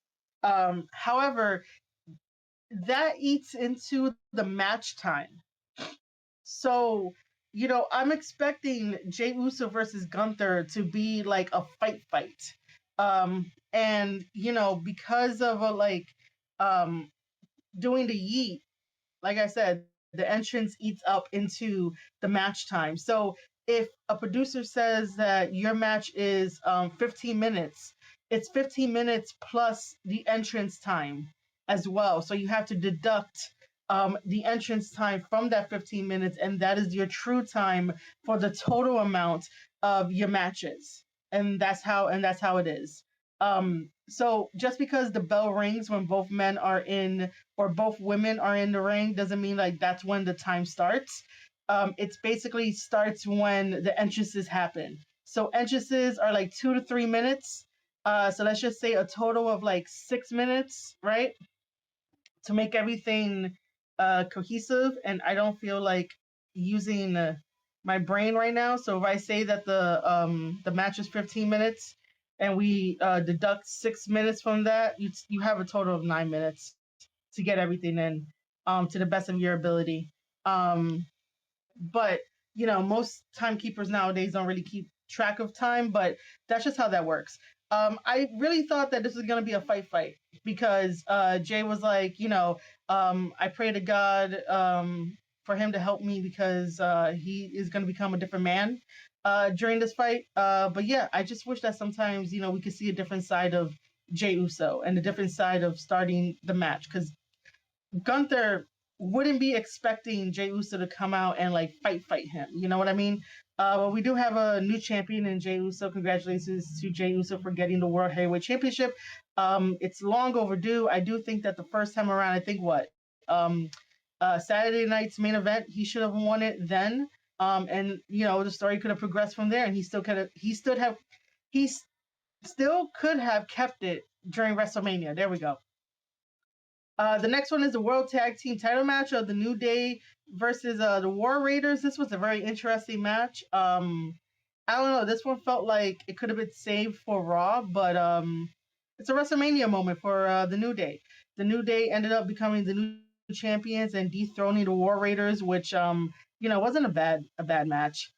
Speaker 1: However, that eats into the match time. So, I'm expecting Jey Uso versus Gunther to be like a fight. And because of um doing the yeet, like I said, the entrance eats up into the match time. So if a producer says that your match is 15 minutes, it's 15 minutes plus the entrance time as well. So you have to deduct the entrance time from that 15 minutes, and that is your true time for the total amount of your matches. And that's how it is. So just because the bell rings when both men are in, or both women are in the ring, doesn't mean like that's when the time starts. It's basically starts when the entrances happen. So entrances are like 2 to 3 minutes. So let's just say a total of like 6 minutes, right? To make everything cohesive. And I don't feel like using my brain right now. So if I say that the match is 15 minutes and we deduct 6 minutes from that, you have a total of 9 minutes to get everything in to the best of your ability. Um, but most timekeepers nowadays don't really keep track of time, but that's just how that works. I really thought that this was gonna be a fight because Jay was like, I pray to God for him to help me because he is gonna become a different man during this fight. But yeah, I just wish that sometimes we could see a different side of Jay Uso and a different side of starting the match because Gunther wouldn't be expecting Jey Uso to come out and like fight him. You know what I mean? But we do have a new champion in Jey Uso. Congratulations to Jey Uso for getting the World Heavyweight Championship. It's long overdue. I do think that the first time around, I think Saturday night's main event, he should have won it then. And the story could have progressed from there, and he still could have kept it during WrestleMania. There we go. The next one is the World Tag Team title match of the New Day versus the War Raiders. This was a very interesting match. I don't know. This one felt like it could have been saved for Raw, but it's a WrestleMania moment for the New Day. The New Day ended up becoming the new champions and dethroning the War Raiders, which wasn't a bad match.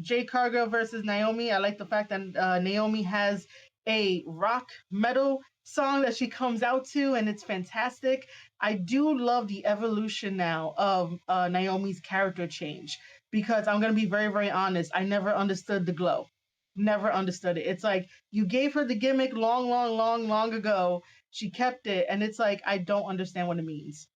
Speaker 1: Jade Cargill versus Naomi. I like the fact that Naomi has a rock metal song that she comes out to, and it's fantastic. I do love the evolution now of Naomi's character change because I'm going to be very, very honest. I never understood the glow. Never understood it. It's like you gave her the gimmick long, long, long, long ago. She kept it, and it's like I don't understand what it means.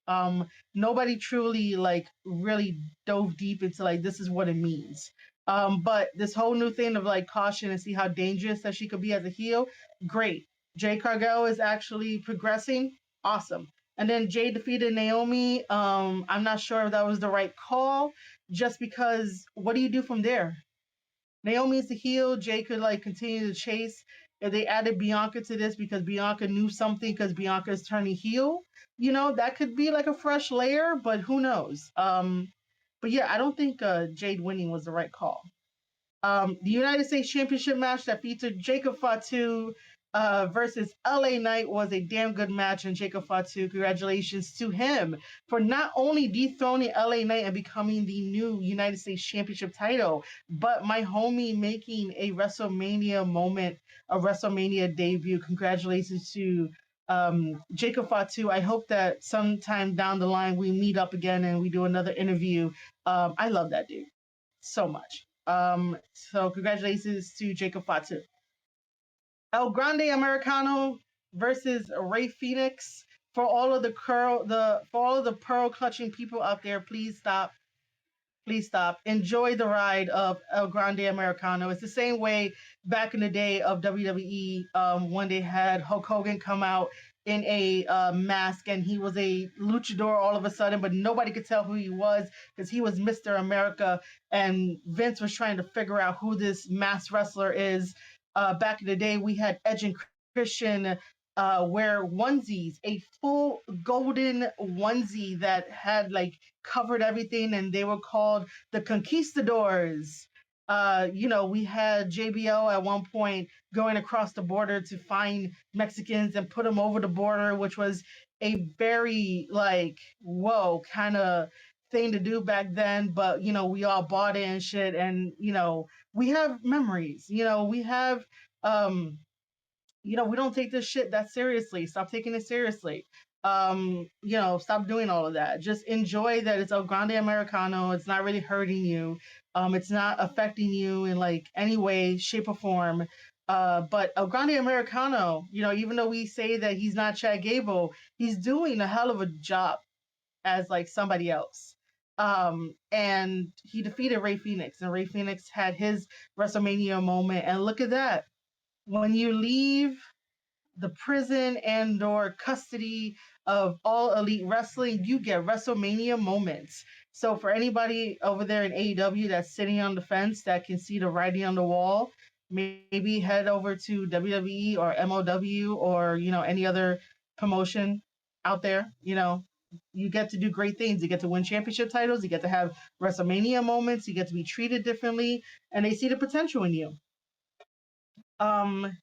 Speaker 1: Nobody truly like really dove deep into like this is what it means. But this whole new thing of like caution and see how dangerous that she could be as a heel, great. Jade Cargill is actually progressing. Awesome. And then Jade defeated Naomi. I'm not sure if that was the right call, just because what do you do from there? Naomi's the heel. Jade could like continue to chase. If they added Bianca to this because Bianca knew something because Bianca is turning heel, that could be like a fresh layer, but who knows? But yeah, I don't think Jade winning was the right call. The United States Championship match that featured Jacob Fatu versus LA Knight was a damn good match, and Jacob Fatu, congratulations to him for not only dethroning LA Knight and becoming the new United States Championship title, but my homie making a WrestleMania moment, a WrestleMania debut. Congratulations to Jacob Fatu. I hope that sometime down the line we meet up again and we do another interview. I love that dude so much. So congratulations to Jacob Fatu. El Grande Americano versus Ray Phoenix. For all of the pearl clutching people out there, please stop. Please stop. Enjoy the ride of El Grande Americano. It's the same way back in the day of WWE when they had Hulk Hogan come out in a mask and he was a luchador all of a sudden, but nobody could tell who he was because he was Mr. America, and Vince was trying to figure out who this masked wrestler is. Back in the day, we had Edge and Christian wear onesies, a full golden onesie that had like covered everything, and they were called the Conquistadors. We had JBL at one point going across the border to find Mexicans and put them over the border, which was a very like whoa kind of thing to do back then. But we all bought it and shit, and we have memories. We have we don't take this shit that seriously. Stop taking it seriously. Stop doing all of that. Just enjoy that it's El Grande Americano. It's not really hurting you. It's not affecting you in like any way, shape, or form. But El Grande Americano, even though we say that he's not Chad Gable, he's doing a hell of a job as like somebody else. And he defeated Ray Phoenix, and Ray Phoenix had his WrestleMania moment. And look at that. When you leave the prison and/or custody of All Elite Wrestling, you get WrestleMania moments. So for anybody over there in AEW that's sitting on the fence that can see the writing on the wall, maybe head over to WWE or MOW or any other promotion out there. You get to do great things. You get to win championship titles. You get to have WrestleMania moments. You get to be treated differently, and they see the potential in you. Um,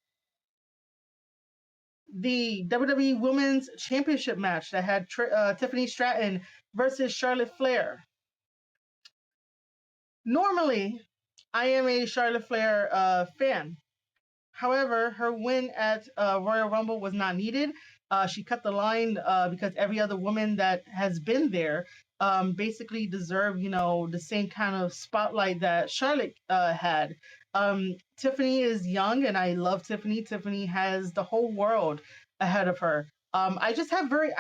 Speaker 1: the WWE Women's Championship match that had Tiffany Stratton versus Charlotte Flair. Normally, I am a Charlotte Flair fan. However, her win at Royal Rumble was not needed. She cut the line because every other woman that has been there basically deserved, the same kind of spotlight that Charlotte had. Tiffany is young, and I love Tiffany. Tiffany has the whole world ahead of her. I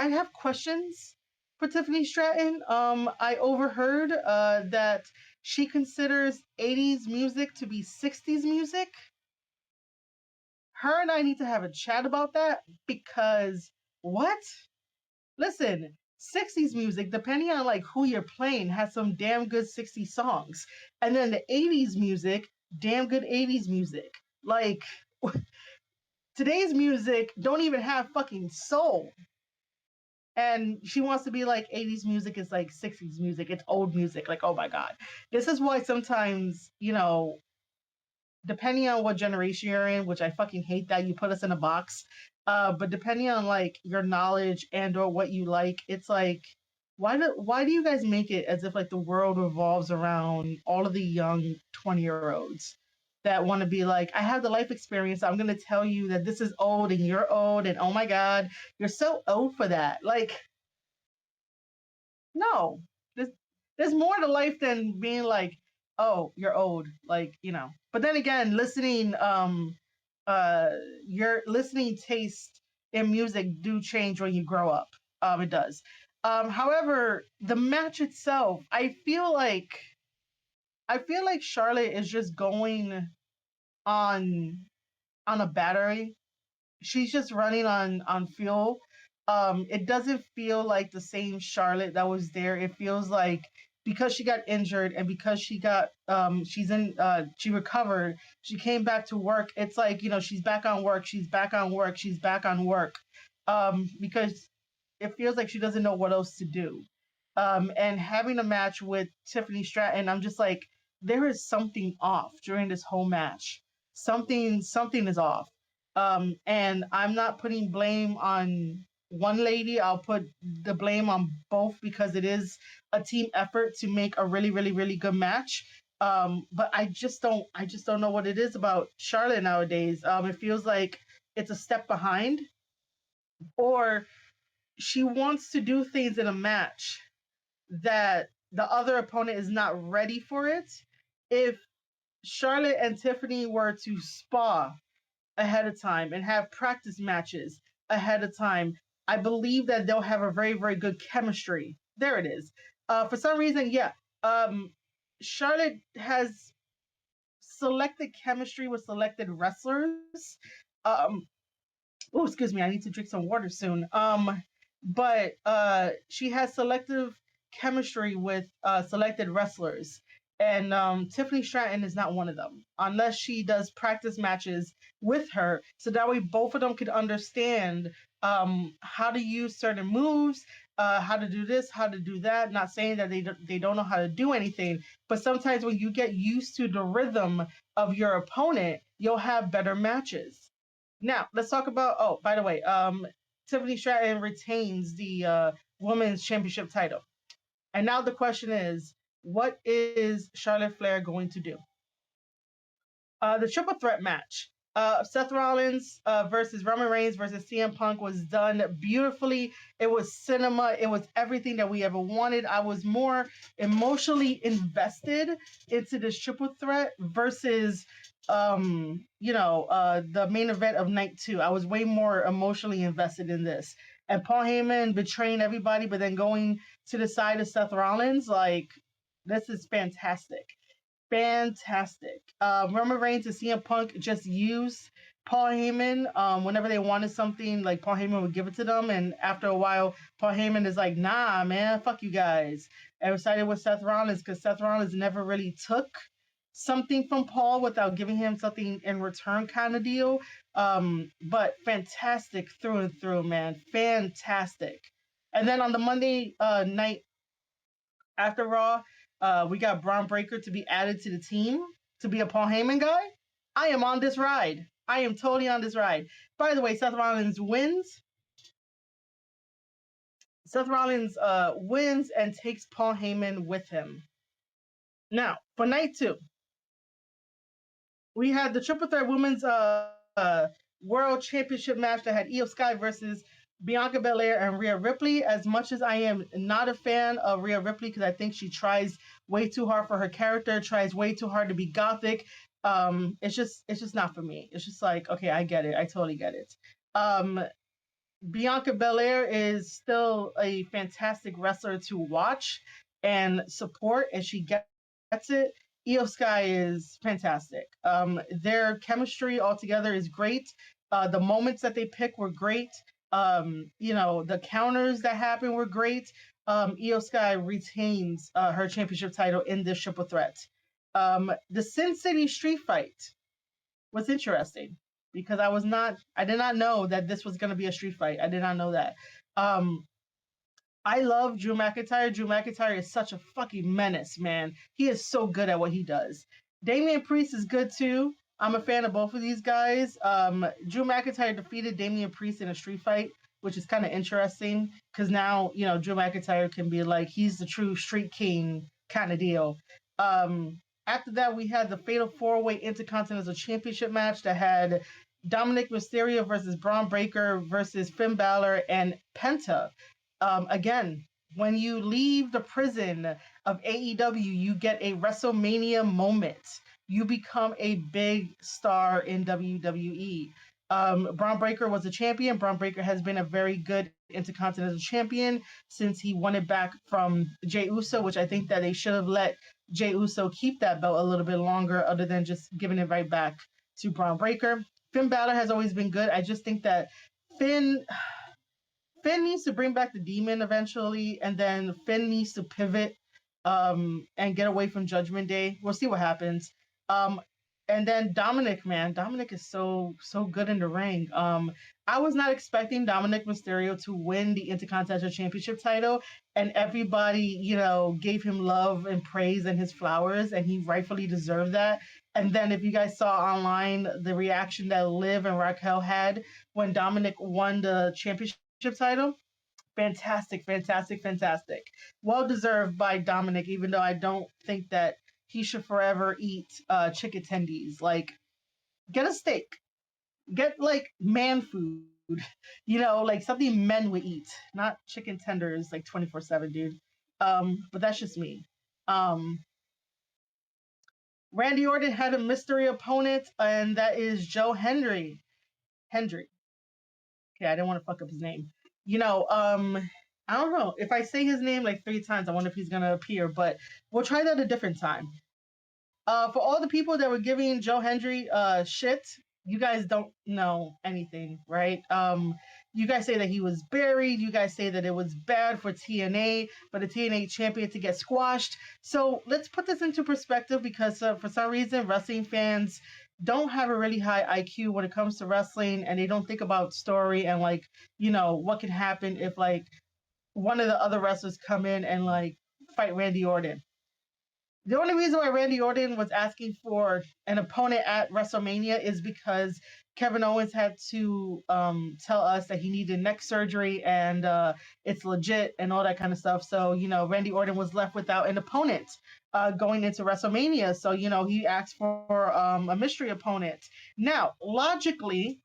Speaker 1: have questions for Tiffany Stratton. I overheard that she considers 80s music to be 60s music. Her and I need to have a chat about that because what? Listen, 60s music, depending on like who you're playing, has some damn good 60s songs. And then the 80s music, damn good 80s music. Like today's music don't even have fucking soul. And she wants to be like 80s music is like 60s music. It's old music. Like, oh my God. This is why sometimes, depending on what generation you're in, which I fucking hate that you put us in a box. But depending on like your knowledge and or what you like, it's like why do you guys make it as if like the world revolves around all of the young 20-year-olds that want to be like, I have the life experience. I'm gonna tell you that this is old and you're old and oh my God, you're so old for that. Like, no. There's there's more to life than being like, oh, you're old. Like, But then again, uh your listening taste in music do change when you grow up. It does. However, the match itself, I feel like Charlotte is just going on a battery. She's just running on fuel. It doesn't feel like the same Charlotte that was there. It feels like because she got injured and because she recovered, she came back to work. It's like, she's back on work, she's back on work, she's back on work. Because it feels like she doesn't know what else to do. And having a match with Tiffany Stratton, I'm just like, there is something off during this whole match. Something is off. And I'm not putting blame on one lady. I'll put the blame on both because it is a team effort to make a really, really, really good match. But I just don't know what it is about Charlotte nowadays. It feels like it's a step behind, or she wants to do things in a match that the other opponent is not ready for it. If Charlotte and Tiffany were to spar ahead of time and have practice matches ahead of time, I believe that they'll have a very, very good chemistry. There it is. For some reason, yeah. Charlotte has selected chemistry with selected wrestlers. Um, oh, excuse me, I need to drink some water soon. But she has selective chemistry with selected wrestlers, and Tiffany Stratton is not one of them unless she does practice matches with her, so that way both of them could understand how to use certain moves, how to do this, how to do that. Not saying that they don't know how to do anything, but sometimes when you get used to the rhythm of your opponent, you'll have better matches. Now, let's talk about. Oh, by the way, Tiffany Stratton retains the women's championship title. And now the question is, what is Charlotte Flair going to do? The triple threat match. Seth Rollins versus Roman Reigns versus CM Punk was done beautifully. It was cinema. It was everything that we ever wanted. I was more emotionally invested into this triple threat versus the main event of night two. I was way more emotionally invested in this. And Paul Heyman betraying everybody, but then going to the side of Seth Rollins, like, this is fantastic. Fantastic. Roman Reigns and CM Punk just used Paul Heyman, whenever they wanted something, like Paul Heyman would give it to them, and after a while, Paul Heyman is like, "Nah, man, fuck you guys." And we sided with Seth Rollins because Seth Rollins never really took something from Paul without giving him something in return, kind of deal. But fantastic through and through, man, fantastic. And then on the Monday night after Raw, we got Braun Breaker to be added to the team to be a Paul Heyman guy. I am on this ride. I am totally on this ride. By the way, Seth Rollins wins. Seth Rollins wins and takes Paul Heyman with him. Now, for night 2, we had the Triple Threat Women's World Championship match that had Io Sky versus Bianca Belair and Rhea Ripley. As much as I am not a fan of Rhea Ripley because I think she tries way too hard for her character, tries way too hard to be gothic, it's just not for me. It's just like, okay, I get it. I totally get it. Bianca Belair is still a fantastic wrestler to watch and support, and she gets it. Io Sky is fantastic. Their chemistry altogether is great. The moments that they pick were great. The counters that happened were great. Io Sky retains her championship title in this triple threat. The Sin City street fight was interesting because I did not know that this was going to be a street fight. I did not know that. I love Drew McIntyre. Drew McIntyre is such a fucking menace, man. He is so good at what he does. Damian Priest is good too. I'm a fan of both of these guys. Drew McIntyre defeated Damian Priest in a street fight, which is kind of interesting because now, Drew McIntyre can be like, he's the true street king kind of deal. After that, we had the Fatal 4-Way Intercontinental Championship match that had Dominic Mysterio versus Braun Breaker versus Finn Balor and Penta. Again, when you leave the prison of AEW, you get a WrestleMania moment. You become a big star in WWE. Braun Breaker was a champion. Braun Breaker has been a very good Intercontinental Champion since he won it back from Jey Uso, which I think that they should have let Jey Uso keep that belt a little bit longer other than just giving it right back to Braun Breaker. Finn Balor has always been good. I just think that Finn needs to bring back the demon eventually, and then Finn needs to pivot and get away from Judgment Day. We'll see what happens. And then Dominic, man, Dominic is so good in the ring. I was not expecting Dominic Mysterio to win the Intercontinental Championship title, and everybody, gave him love and praise and his flowers, and he rightfully deserved that. And then if you guys saw online the reaction that Liv and Raquel had when Dominic won the championship title, fantastic. Well deserved by Dominic, even though I don't think that he should forever eat chicken tendies. Like, get a steak. Get like man food. Like something men would eat, not chicken tenders like 24/7, dude. But that's just me. Randy Orton had a mystery opponent, and that is Joe Hendry. Okay, I didn't want to fuck up his name. I don't know. If I say his name like 3 times, I wonder if he's gonna appear, but we'll try that a different time. For all the people that were giving Joe Hendry shit, you guys don't know anything, right? You guys say that he was buried. You guys say that it was bad for TNA, for the TNA champion to get squashed. So let's put this into perspective because for some reason, wrestling fans don't have a really high IQ when it comes to wrestling, and they don't think about story and what can happen if one of the other wrestlers come in and fight Randy Orton. The only reason why Randy Orton was asking for an opponent at WrestleMania is because Kevin Owens had to tell us that he needed neck surgery and it's legit and all that kind of stuff. So, Randy Orton was left without an opponent going into WrestleMania. So, he asked for a mystery opponent. Now, logically,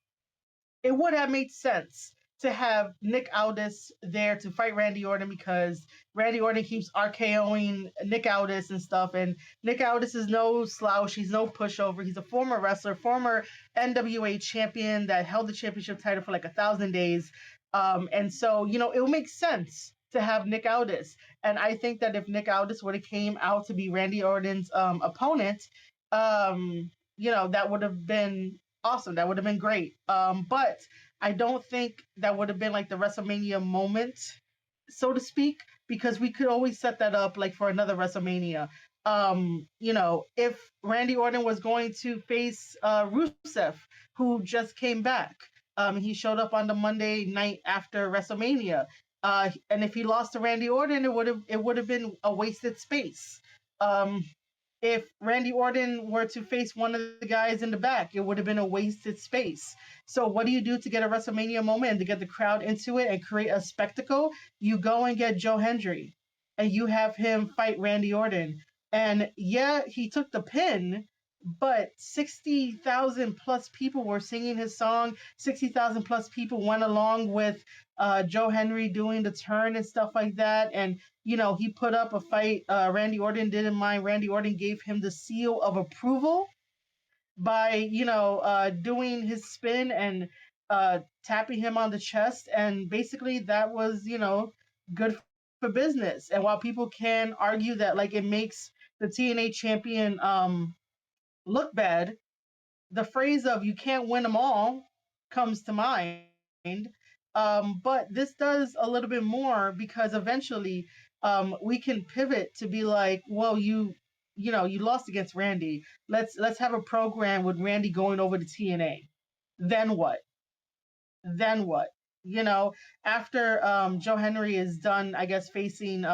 Speaker 1: it would have made sense to have Nick Aldis there to fight Randy Orton because Randy Orton keeps RKOing Nick Aldis and stuff. And Nick Aldis is no slouch. He's no pushover. He's a former wrestler, former NWA champion that held the championship title for 1,000 days. And so, it would make sense to have Nick Aldis. And I think that if Nick Aldis would have came out to be Randy Orton's opponent, that would have been awesome. That would have been great. But I don't think that would have been like the WrestleMania moment, so to speak, because we could always set that up like for another WrestleMania. If Randy Orton was going to face Rusev, who just came back, he showed up on the Monday night after WrestleMania. And if he lost to Randy Orton, it would have been a wasted space. Um, if Randy Orton were to face one of the guys in the back, it would have been a wasted space. So, what do you do to get a WrestleMania moment and to get the crowd into it and create a spectacle? You go and get Joe Hendry and you have him fight Randy Orton. And yeah, he took the pin, but 60,000 plus people were singing his song. 60,000 plus people went along with Joe Henry doing the turn and stuff like that. And he put up a fight. Randy Orton didn't mind. Randy Orton gave him the seal of approval by, doing his spin and tapping him on the chest. And basically, that was, good for business. And while people can argue that, like, it makes the TNA champion look bad, the phrase of "you can't win them all" comes to mind. But this does a little bit more because eventually we can pivot to be like, well, you lost against Randy. Let's have a program with Randy going over to TNA. Then what? Then what? You know, after Joe Henry is done, I guess facing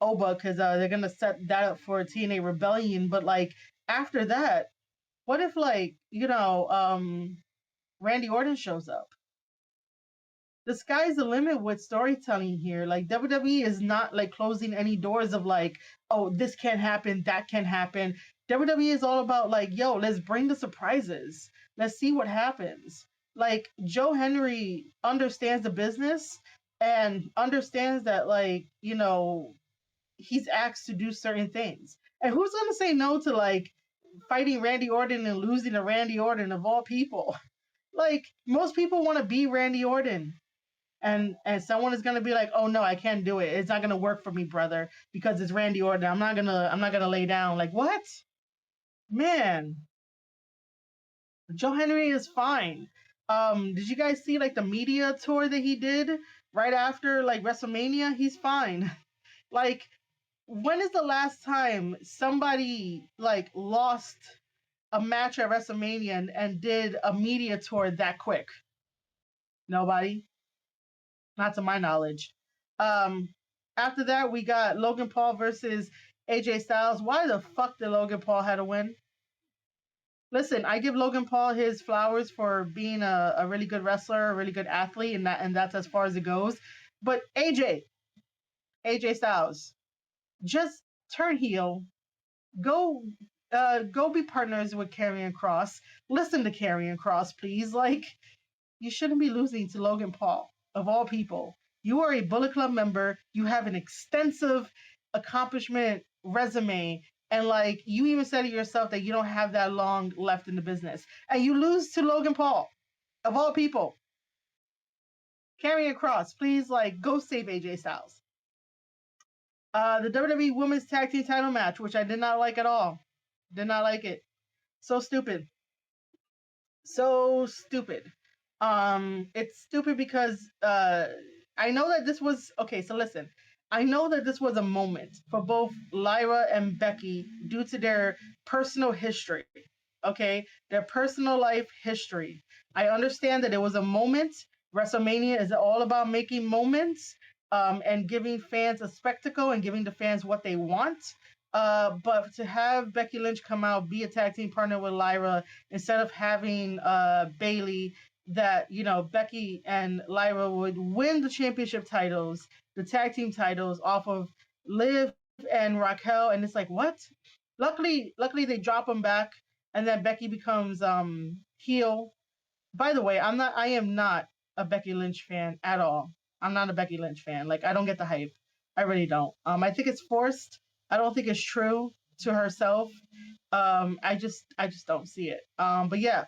Speaker 1: Oba because they're gonna set that up for TNA Rebellion. But like after that, what if like Randy Orton shows up? The sky's the limit with storytelling here. Like WWE is not like closing any doors of like, oh, this can't happen, that can happen. WWE is all about like, yo, let's bring the surprises. Let's see what happens. Like Joe Henry understands the business and understands that like, he's asked to do certain things. And who's gonna say no to like fighting Randy Orton and losing to Randy Orton of all people? Like most people want to be Randy Orton and someone is gonna be like, "Oh no, I can't do it. It's not gonna work for me, brother, because it's Randy Orton. I'm not gonna lay down." Like what? Man, Joe Henry is fine. Did you guys see like the media tour that he did right after like WrestleMania? He's fine. Like, when is the last time somebody like lost a match at WrestleMania and did a media tour that quick? Nobody. Not to my knowledge. Um, After that, we got Logan Paul versus AJ Styles. Why the fuck did Logan Paul had to win? Listen, I give Logan Paul his flowers for being a really good wrestler, a really good athlete, and that's as far as it goes. But AJ Styles, just turn heel, go go be partners with Karrion Cross. Listen to Karrion Cross, please. Like you shouldn't be losing to Logan Paul, of all people. You are a Bullet Club member. You have an extensive accomplishment resume. And like you even said it yourself that you don't have that long left in the business. And you lose to Logan Paul, of all people. Carrying Cross, please like go save AJ Styles. The WWE Women's Tag Team title match, which I did not like at all. Did not like it. So stupid. So stupid. It's stupid because I know that this was okay. So listen, I know that this was a moment for both Lyra and Becky due to their personal history. Okay, their personal life history. I understand that it was a moment. WrestleMania is all about making moments and giving fans a spectacle and giving the fans what they want. But to have Becky Lynch come out, be a tag team partner with Lyra, instead of having Bailey, that Becky and Lyra would win the championship titles, the tag team titles off of Liv and Raquel, and it's like what? Luckily they drop them back, and then Becky becomes heel. By the way, I am not a Becky Lynch fan at all. I'm not a Becky Lynch fan. Like I don't get the hype. I really don't. I think it's forced. I don't think it's true to herself. I just don't see it. But yeah,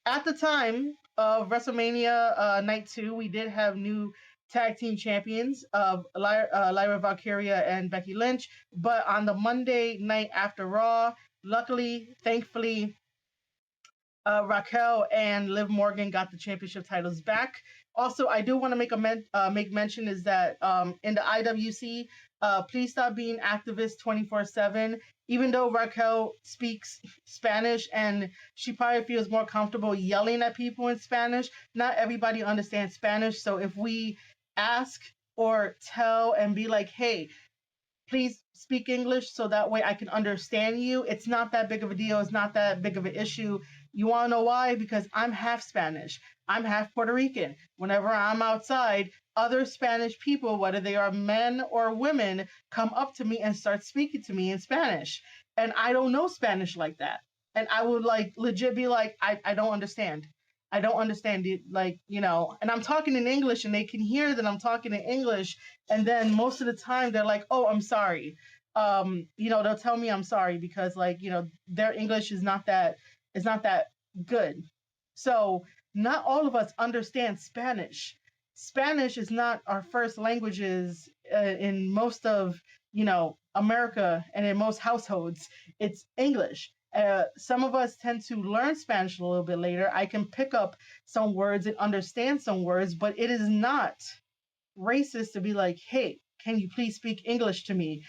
Speaker 1: at the time of WrestleMania Night 2, we did have new tag team champions of Lyra Valkyria and Becky Lynch. But on the Monday night after Raw, luckily, thankfully, Raquel and Liv Morgan got the championship titles back. Also, I do want to make mention is that in the IWC, please stop being activist 24/7. Even though Raquel speaks Spanish and she probably feels more comfortable yelling at people in Spanish, not everybody understands Spanish. So if we ask or tell and be like, hey, please speak English so that way I can understand you. It's not that big of a deal. It's not that big of an issue. You want to know why? Because I'm half Spanish. I'm half Puerto Rican. Whenever I'm outside, other Spanish people, whether they are men or women, come up to me and start speaking to me in Spanish. And I don't know Spanish like that. And I would like legit be like, I don't understand. I don't understand it. Like, and I'm talking in English and they can hear that I'm talking in English, and then most of the time they're like, oh, I'm sorry. They'll tell me I'm sorry because like, their English is not that good. So not all of us understand Spanish. Spanish is not our first languages in most of America, and in most households it's English. Some of us tend to learn Spanish a little bit later. I can pick up some words and understand some words, but it is not racist to be like, hey, can you please speak English to me?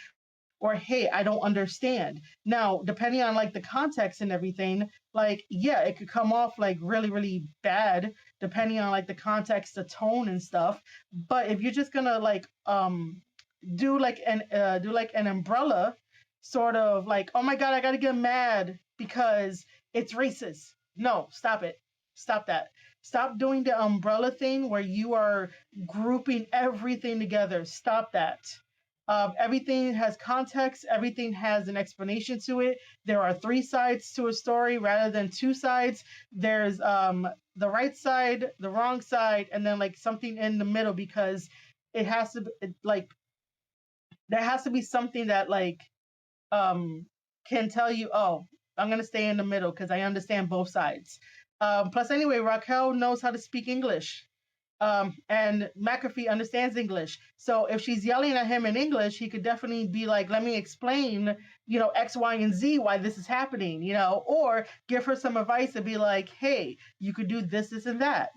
Speaker 1: Or hey, I don't understand. Now, depending on like the context and everything, like yeah, it could come off like really, really bad, depending on like the context, the tone and stuff. But if you're just gonna like do like an umbrella sort of like, oh my god, I gotta get mad because it's racist. No, stop it. Stop that. Stop doing the umbrella thing where you are grouping everything together. Stop that. Everything has context, everything has an explanation to it. There are three sides to a story rather than two sides. There's the right side, the wrong side, and then like something in the middle, because it has to be like there has to be something that like um can tell you, oh, I'm gonna stay in the middle because I understand both sides. Plus, anyway, Raquel knows how to speak English, and McAfee understands English. So if she's yelling at him in English, he could definitely be like, "Let me explain, X, Y, and Z why this is happening," or give her some advice and be like, "Hey, you could do this, this, and that."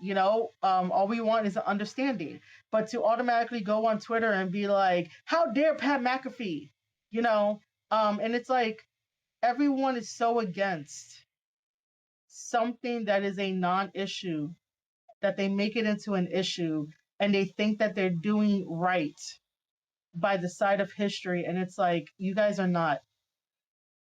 Speaker 1: All we want is an understanding. But to automatically go on Twitter and be like, "How dare Pat McAfee," and it's like everyone is so against something that is a non-issue that they make it into an issue, and they think that they're doing right by the side of history, and it's like you guys are not.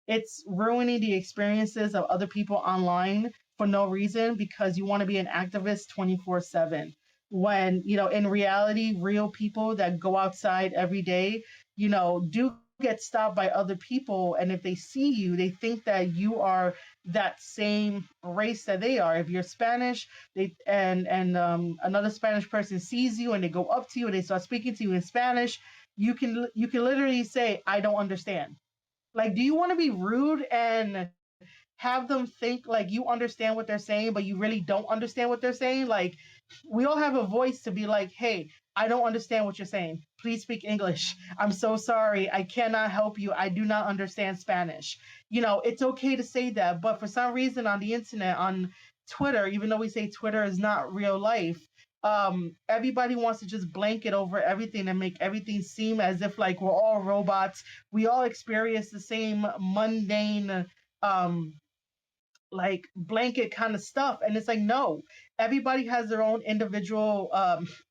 Speaker 1: It's ruining the experiences of other people online for no reason because you want to be an activist 24/7, when in reality real people that go outside every day do get stopped by other people, and if they see you they think that you are that same race that they are. If you're Spanish, they and another Spanish person sees you and they go up to you and they start speaking to you in Spanish, you can literally say, I don't understand. Like, do you want to be rude and have them think like you understand what they're saying, but you really don't understand what they're saying? Like, we all have a voice to be like, hey, I don't understand what you're saying. Please speak English. I'm so sorry. I cannot help you. I do not understand Spanish. It's okay to say that. But for some reason on the internet, on Twitter, even though we say Twitter is not real life, everybody wants to just blanket over everything and make everything seem as if like we're all robots. We all experience the same mundane um like blanket kind of stuff, and it's like, no, everybody has their own individual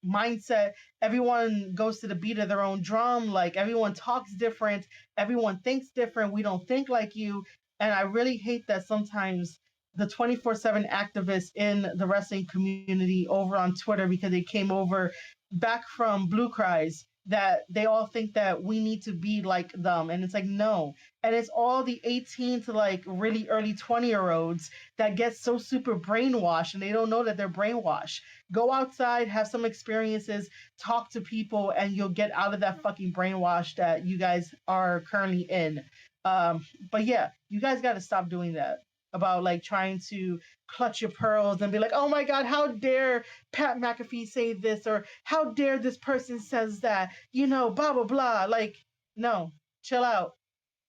Speaker 1: mindset. Everyone goes to the beat of their own drum. Like, everyone talks different, everyone thinks different. We don't think like you. And I really hate that sometimes the 24/7 activists in the wrestling community over on Twitter, because they came over back from Blue Cries, that they all think that we need to be like them, and it's like, no. And it's all the 18 to like really early 20-year-olds that get so super brainwashed, and they don't know that they're brainwashed. Go outside, have some experiences, talk to people, and you'll get out of that fucking brainwash that you guys are currently in. But yeah, you guys got to stop doing that, about like trying to clutch your pearls and be like, oh my god, how dare Pat McAfee say this, or how dare this person says that, blah blah blah. Like, no, chill out.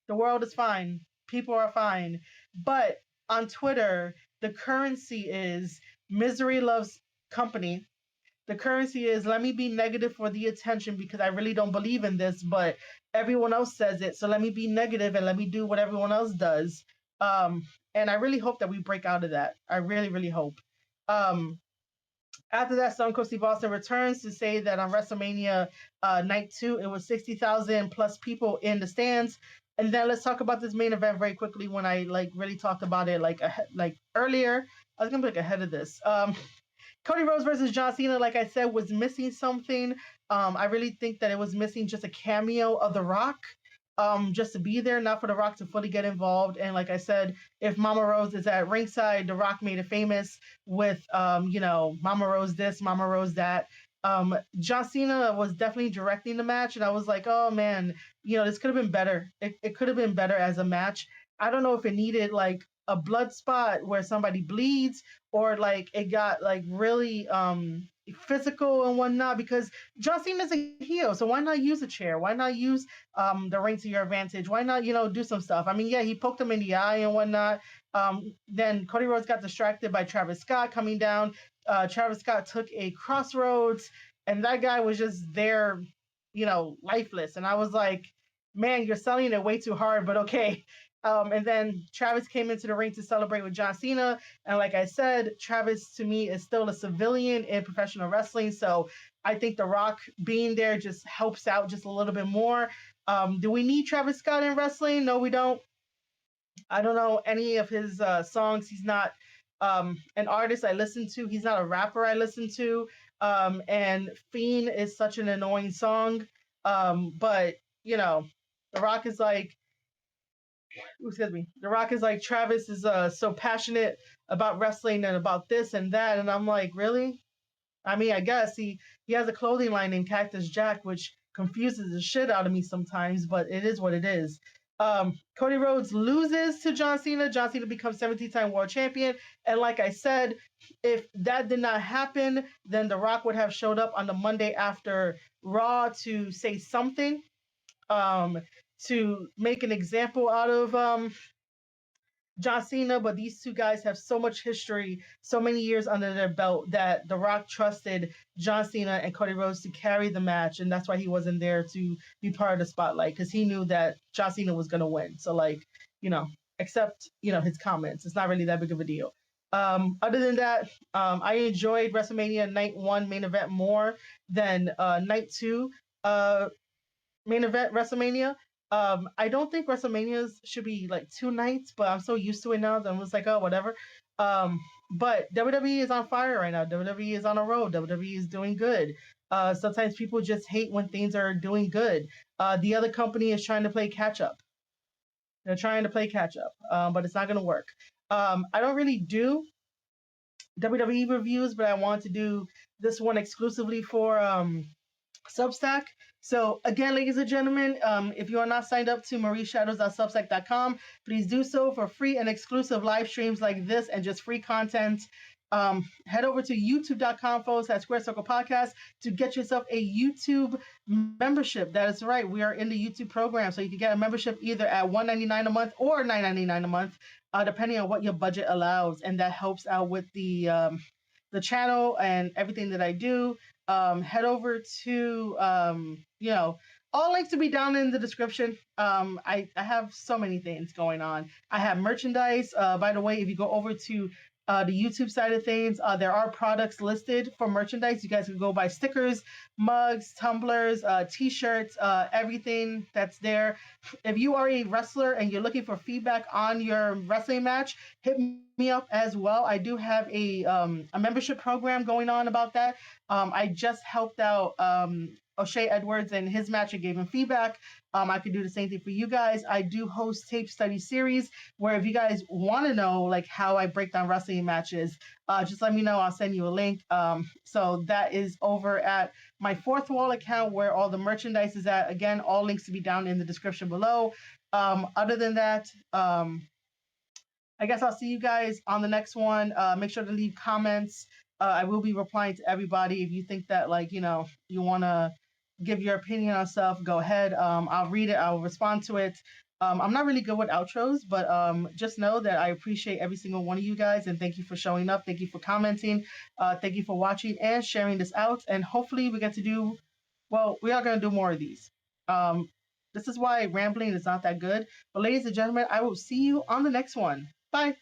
Speaker 1: The world is fine. People are fine. But on Twitter, The currency is misery loves company. The currency is let me be negative for the attention because I really don't believe in this, but everyone else says it. So let me be negative and let me do what everyone else does. Um, and I really hope that we break out of that. I really, really hope. Um, After that, Stone Cold Steve Austin returns to say that on WrestleMania night two, it was 60,000 plus people in the stands. And then let's talk about this main event very quickly. When I like really talked about it like earlier, I was gonna be like ahead of this. Cody Rhodes versus John Cena, like I said, was missing something. I really think that it was missing just a cameo of The Rock, just to be there, not for The Rock to fully get involved. And like I said, if Mama Rose is at ringside, The Rock made it famous with, Mama Rose this, Mama Rose that. John Cena was definitely directing the match, and I was like, oh man, this could have been better. It could have been better as a match. I don't know if it needed like a blood spot where somebody bleeds or like it got like really physical and whatnot because John Cena's a heel, so why not use a chair? Why not use the ring to your advantage? Why not, do some stuff? I mean, yeah, he poked him in the eye and whatnot. Then Cody Rhodes got distracted by Travis Scott coming down. Travis Scott took a crossroads, and that guy was just there, lifeless. And I was like, man, you're selling it way too hard, but okay. And then Travis came into the ring to celebrate with John Cena. And like I said, Travis to me is still a civilian in professional wrestling. So I think The Rock being there just helps out just a little bit more. Do we need Travis Scott in wrestling? No, we don't. I don't know any of his songs. He's not an artist I listen to. He's not a rapper I listen to. And Fiend is such an annoying song. But, The Rock is like, excuse me, The Rock is like, Travis is so passionate about wrestling and about this and that. And I'm like, really? I mean, I guess he has a clothing line named Cactus Jack, which confuses the shit out of me sometimes, but it is what it is. Cody Rhodes loses to John Cena. John Cena becomes 17-time world champion. And like I said, if that did not happen, then The Rock would have showed up on the Monday after Raw to say something, to make an example out of John Cena, but these two guys have so much history, so many years under their belt that The Rock trusted John Cena and Cody Rhodes to carry the match, and that's why he wasn't there to be part of the spotlight because he knew that John Cena was gonna win. So accept his comments. It's not really that big of a deal. Other than that, I enjoyed WrestleMania Night 1 main event more than Night 2 main event WrestleMania. I don't think WrestleManias should be like 2 nights, but I'm so used to it now that I'm just like, oh, whatever. But WWE is on fire right now. WWE is on a roll. WWE is doing good. Sometimes people just hate when things are doing good. The other company is trying to play catch up. They're trying to play catch up, but it's not going to work. I don't really do WWE reviews, but I want to do this one exclusively for Substack. So again, ladies and gentlemen, if you are not signed up to marieshadows.substack.com, please do so for free and exclusive live streams like this and just free content. Head over to youtube.com/Square Circle Podcast to get yourself a YouTube membership. That is right. We are in the YouTube program. So you can get a membership either at $1.99 a month or $9.99 a month, depending on what your budget allows. And that helps out with the channel and everything that I do. Head over to, all links to be down in the description. I have so many things going on. I have merchandise. By the way, if you go over to the YouTube side of things, there are products listed for merchandise. You guys can go buy stickers, mugs, tumblers, t-shirts, everything that's there. If you are a wrestler and you're looking for feedback on your wrestling match, hit me up as well. I do have a membership program going on about that. I just helped out O'Shea Edwards in his match and gave him feedback. I could do the same thing for you guys. I do host tape study series where if you guys want to know like how I break down wrestling matches, just let me know. I'll send you a link. So that is over at my Fourth Wall account where all the merchandise is at. Again, all links to be down in the description below. Other than that, I guess I'll see you guys on the next one. Make sure to leave comments. I will be replying to everybody. If you think that you want to give your opinion on stuff, go ahead. I'll read it. I'll respond to it. I'm not really good with outros, but just know that I appreciate every single one of you guys, and thank you for showing up. Thank you for commenting. Thank you for watching and sharing this out. And hopefully, we get to do well. We are going to do more of these. Um, this is why rambling is not that good. But ladies and gentlemen, I will see you on the next one. Bye.